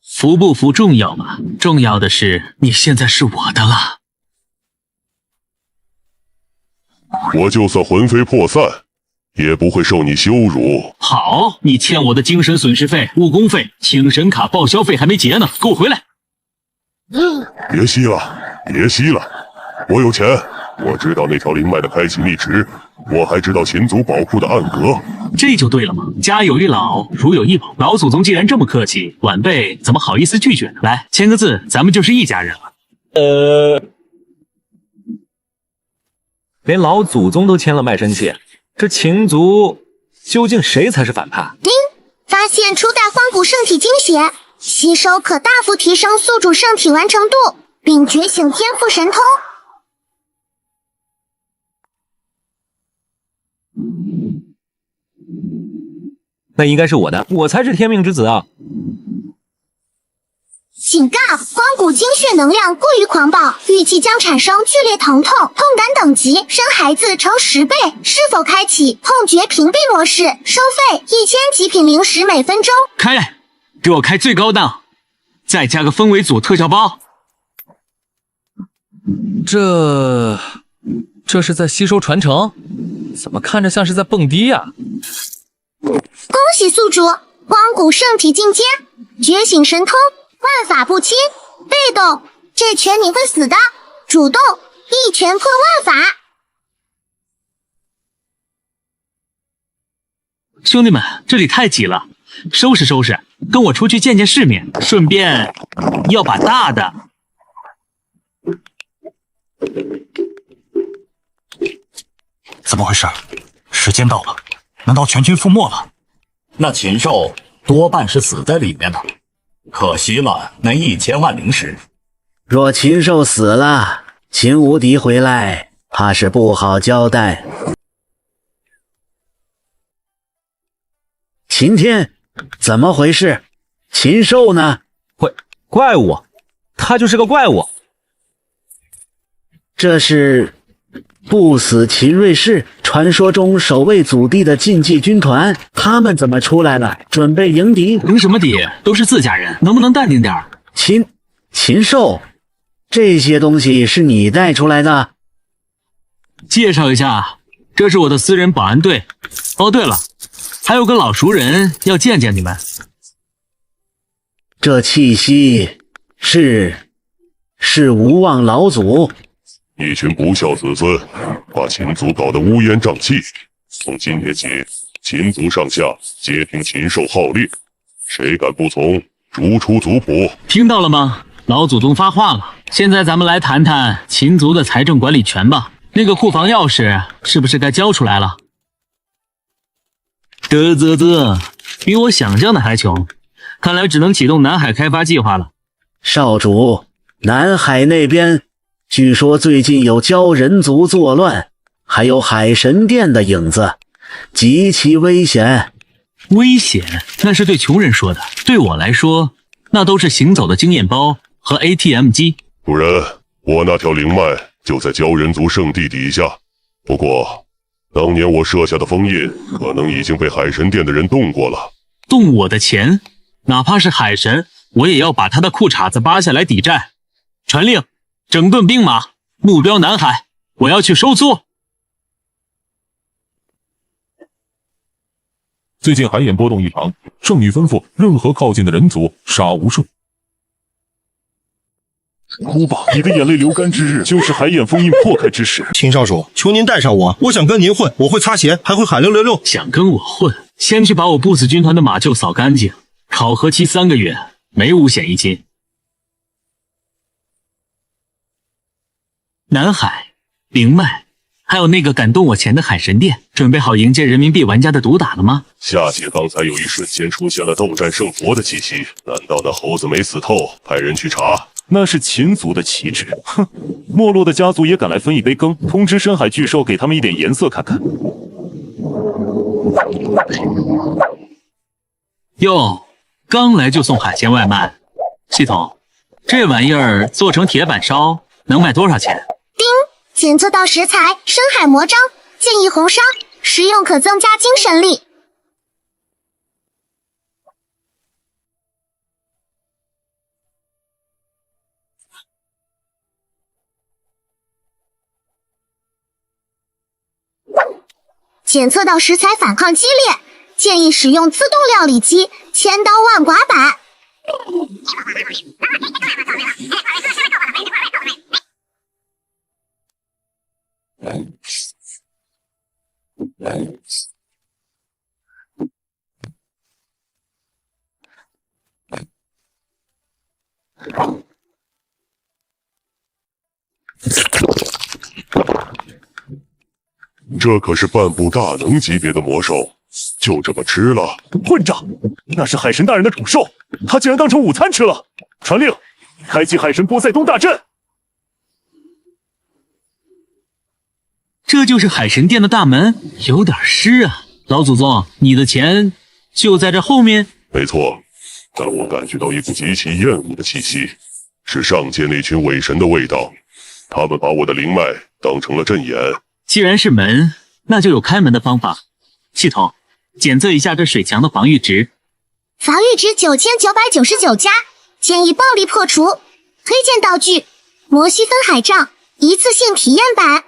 服不服重要吗？重要的是你现在是我的了。我就算魂飞魄散，也不会受你羞辱。好，你欠我的精神损失费、误工费、请神卡报销费还没结呢，给我回来！别吸了，别吸了！我有钱，我知道那条灵脉的开启秘旨，我还知道秦族宝库的暗格。这就对了嘛，家有一老，如有一宝。老祖宗既然这么客气，晚辈怎么好意思拒绝呢？来，签个字，咱们就是一家人了。连老祖宗都签了卖身契，这秦族究竟谁才是反派？发现初代荒古圣体精血，吸收可大幅提升宿主圣体完成度，并觉醒天赋神通。那应该是我的，我才是天命之子啊！警告：荒古精血能量过于狂暴，预计将产生剧烈疼痛，痛感等级生孩子乘10倍。是否开启痛觉屏蔽模式？收费1000极品灵石每分钟。开，给我开最高档，再加个氛围组特效包。这是在吸收传承？怎么看着像是在蹦迪呀？恭喜宿主，荒古圣体进阶，觉醒神通，万法不侵。被动，这拳你会死的；主动，一拳破万法。兄弟们，这里太挤了，收拾收拾，跟我出去见见世面，顺便要把大的。怎么回事？时间到了，难道全军覆没了？那禽兽多半是死在里面了，可惜了那1000万灵石。若禽兽死了，秦无敌回来，怕是不好交代。秦天，怎么回事？禽兽呢？怪物，他就是个怪物。这是不死秦瑞氏，传说中守卫祖地的禁忌军团，他们怎么出来了？准备迎敌？迎什么敌？都是自家人，能不能淡定点？禽兽，这些东西是你带出来的？介绍一下，这是我的私人保安队。哦，对了，还有个老熟人要见见你们。这气息是无望老祖。一群不孝子孙，把秦族搞得乌烟瘴气。从今天起，秦族上下皆听禽兽号令，谁敢不从，逐出族谱。听到了吗？老祖宗发话了。现在咱们来谈谈秦族的财政管理权吧。那个库房钥匙是不是该交出来了？比我想象的还穷，看来只能启动南海开发计划了。少主，南海那边据说最近有鲛人族作乱，还有海神殿的影子，极其危险。危险？那是对穷人说的，对我来说，那都是行走的经验包和 ATM 机。主人，我那条灵脉就在鲛人族圣地底下，不过当年我设下的封印，可能已经被海神殿的人动过了。动我的钱？哪怕是海神，我也要把他的裤衩子扒下来抵债。传令，整顿兵马，目标南海，我要去收租。最近海眼波动异常，圣女吩咐任何靠近的人族杀无赦。哭吧，你的眼泪流干之日，就是海眼封印破开之时。秦少主，求您带上我，我想跟您混，我会擦鞋，还会喊666。想跟我混，先去把我不死军团的马厩扫干净，考核期3个月，没5险1金。南海、灵脉，还有那个敢动我钱的海神殿，准备好迎接人民币玩家的毒打了吗？夏姐刚才有一瞬间出现了斗战胜佛的气息，难道那猴子没死透？派人去查。那是秦族的旗帜，哼，没落的家族也敢来分一杯羹，通知深海巨兽给他们一点颜色看看。哟，刚来就送海鲜外卖，系统，这玩意儿做成铁板烧能卖多少钱？丁，检测到食材深海魔章，建议红烧，食用可增加精神力。检测到食材反抗激烈，建议使用自动料理机，千刀万剐版。这可是半步大能级别的魔兽，就这么吃了？混账！那是海神大人的宠兽，他竟然当成午餐吃了！传令，开启海神波塞冬大阵！这就是海神殿的大门，有点湿啊。老祖宗，你的钱就在这后面？没错，但我感觉到一股极其厌恶的气息，是上界那群伪神的味道。他们把我的灵脉当成了阵眼。既然是门，那就有开门的方法。系统，检测一下这水墙的防御值。防御值9999加，建议暴力破除。推荐道具：摩西分海杖，一次性体验版。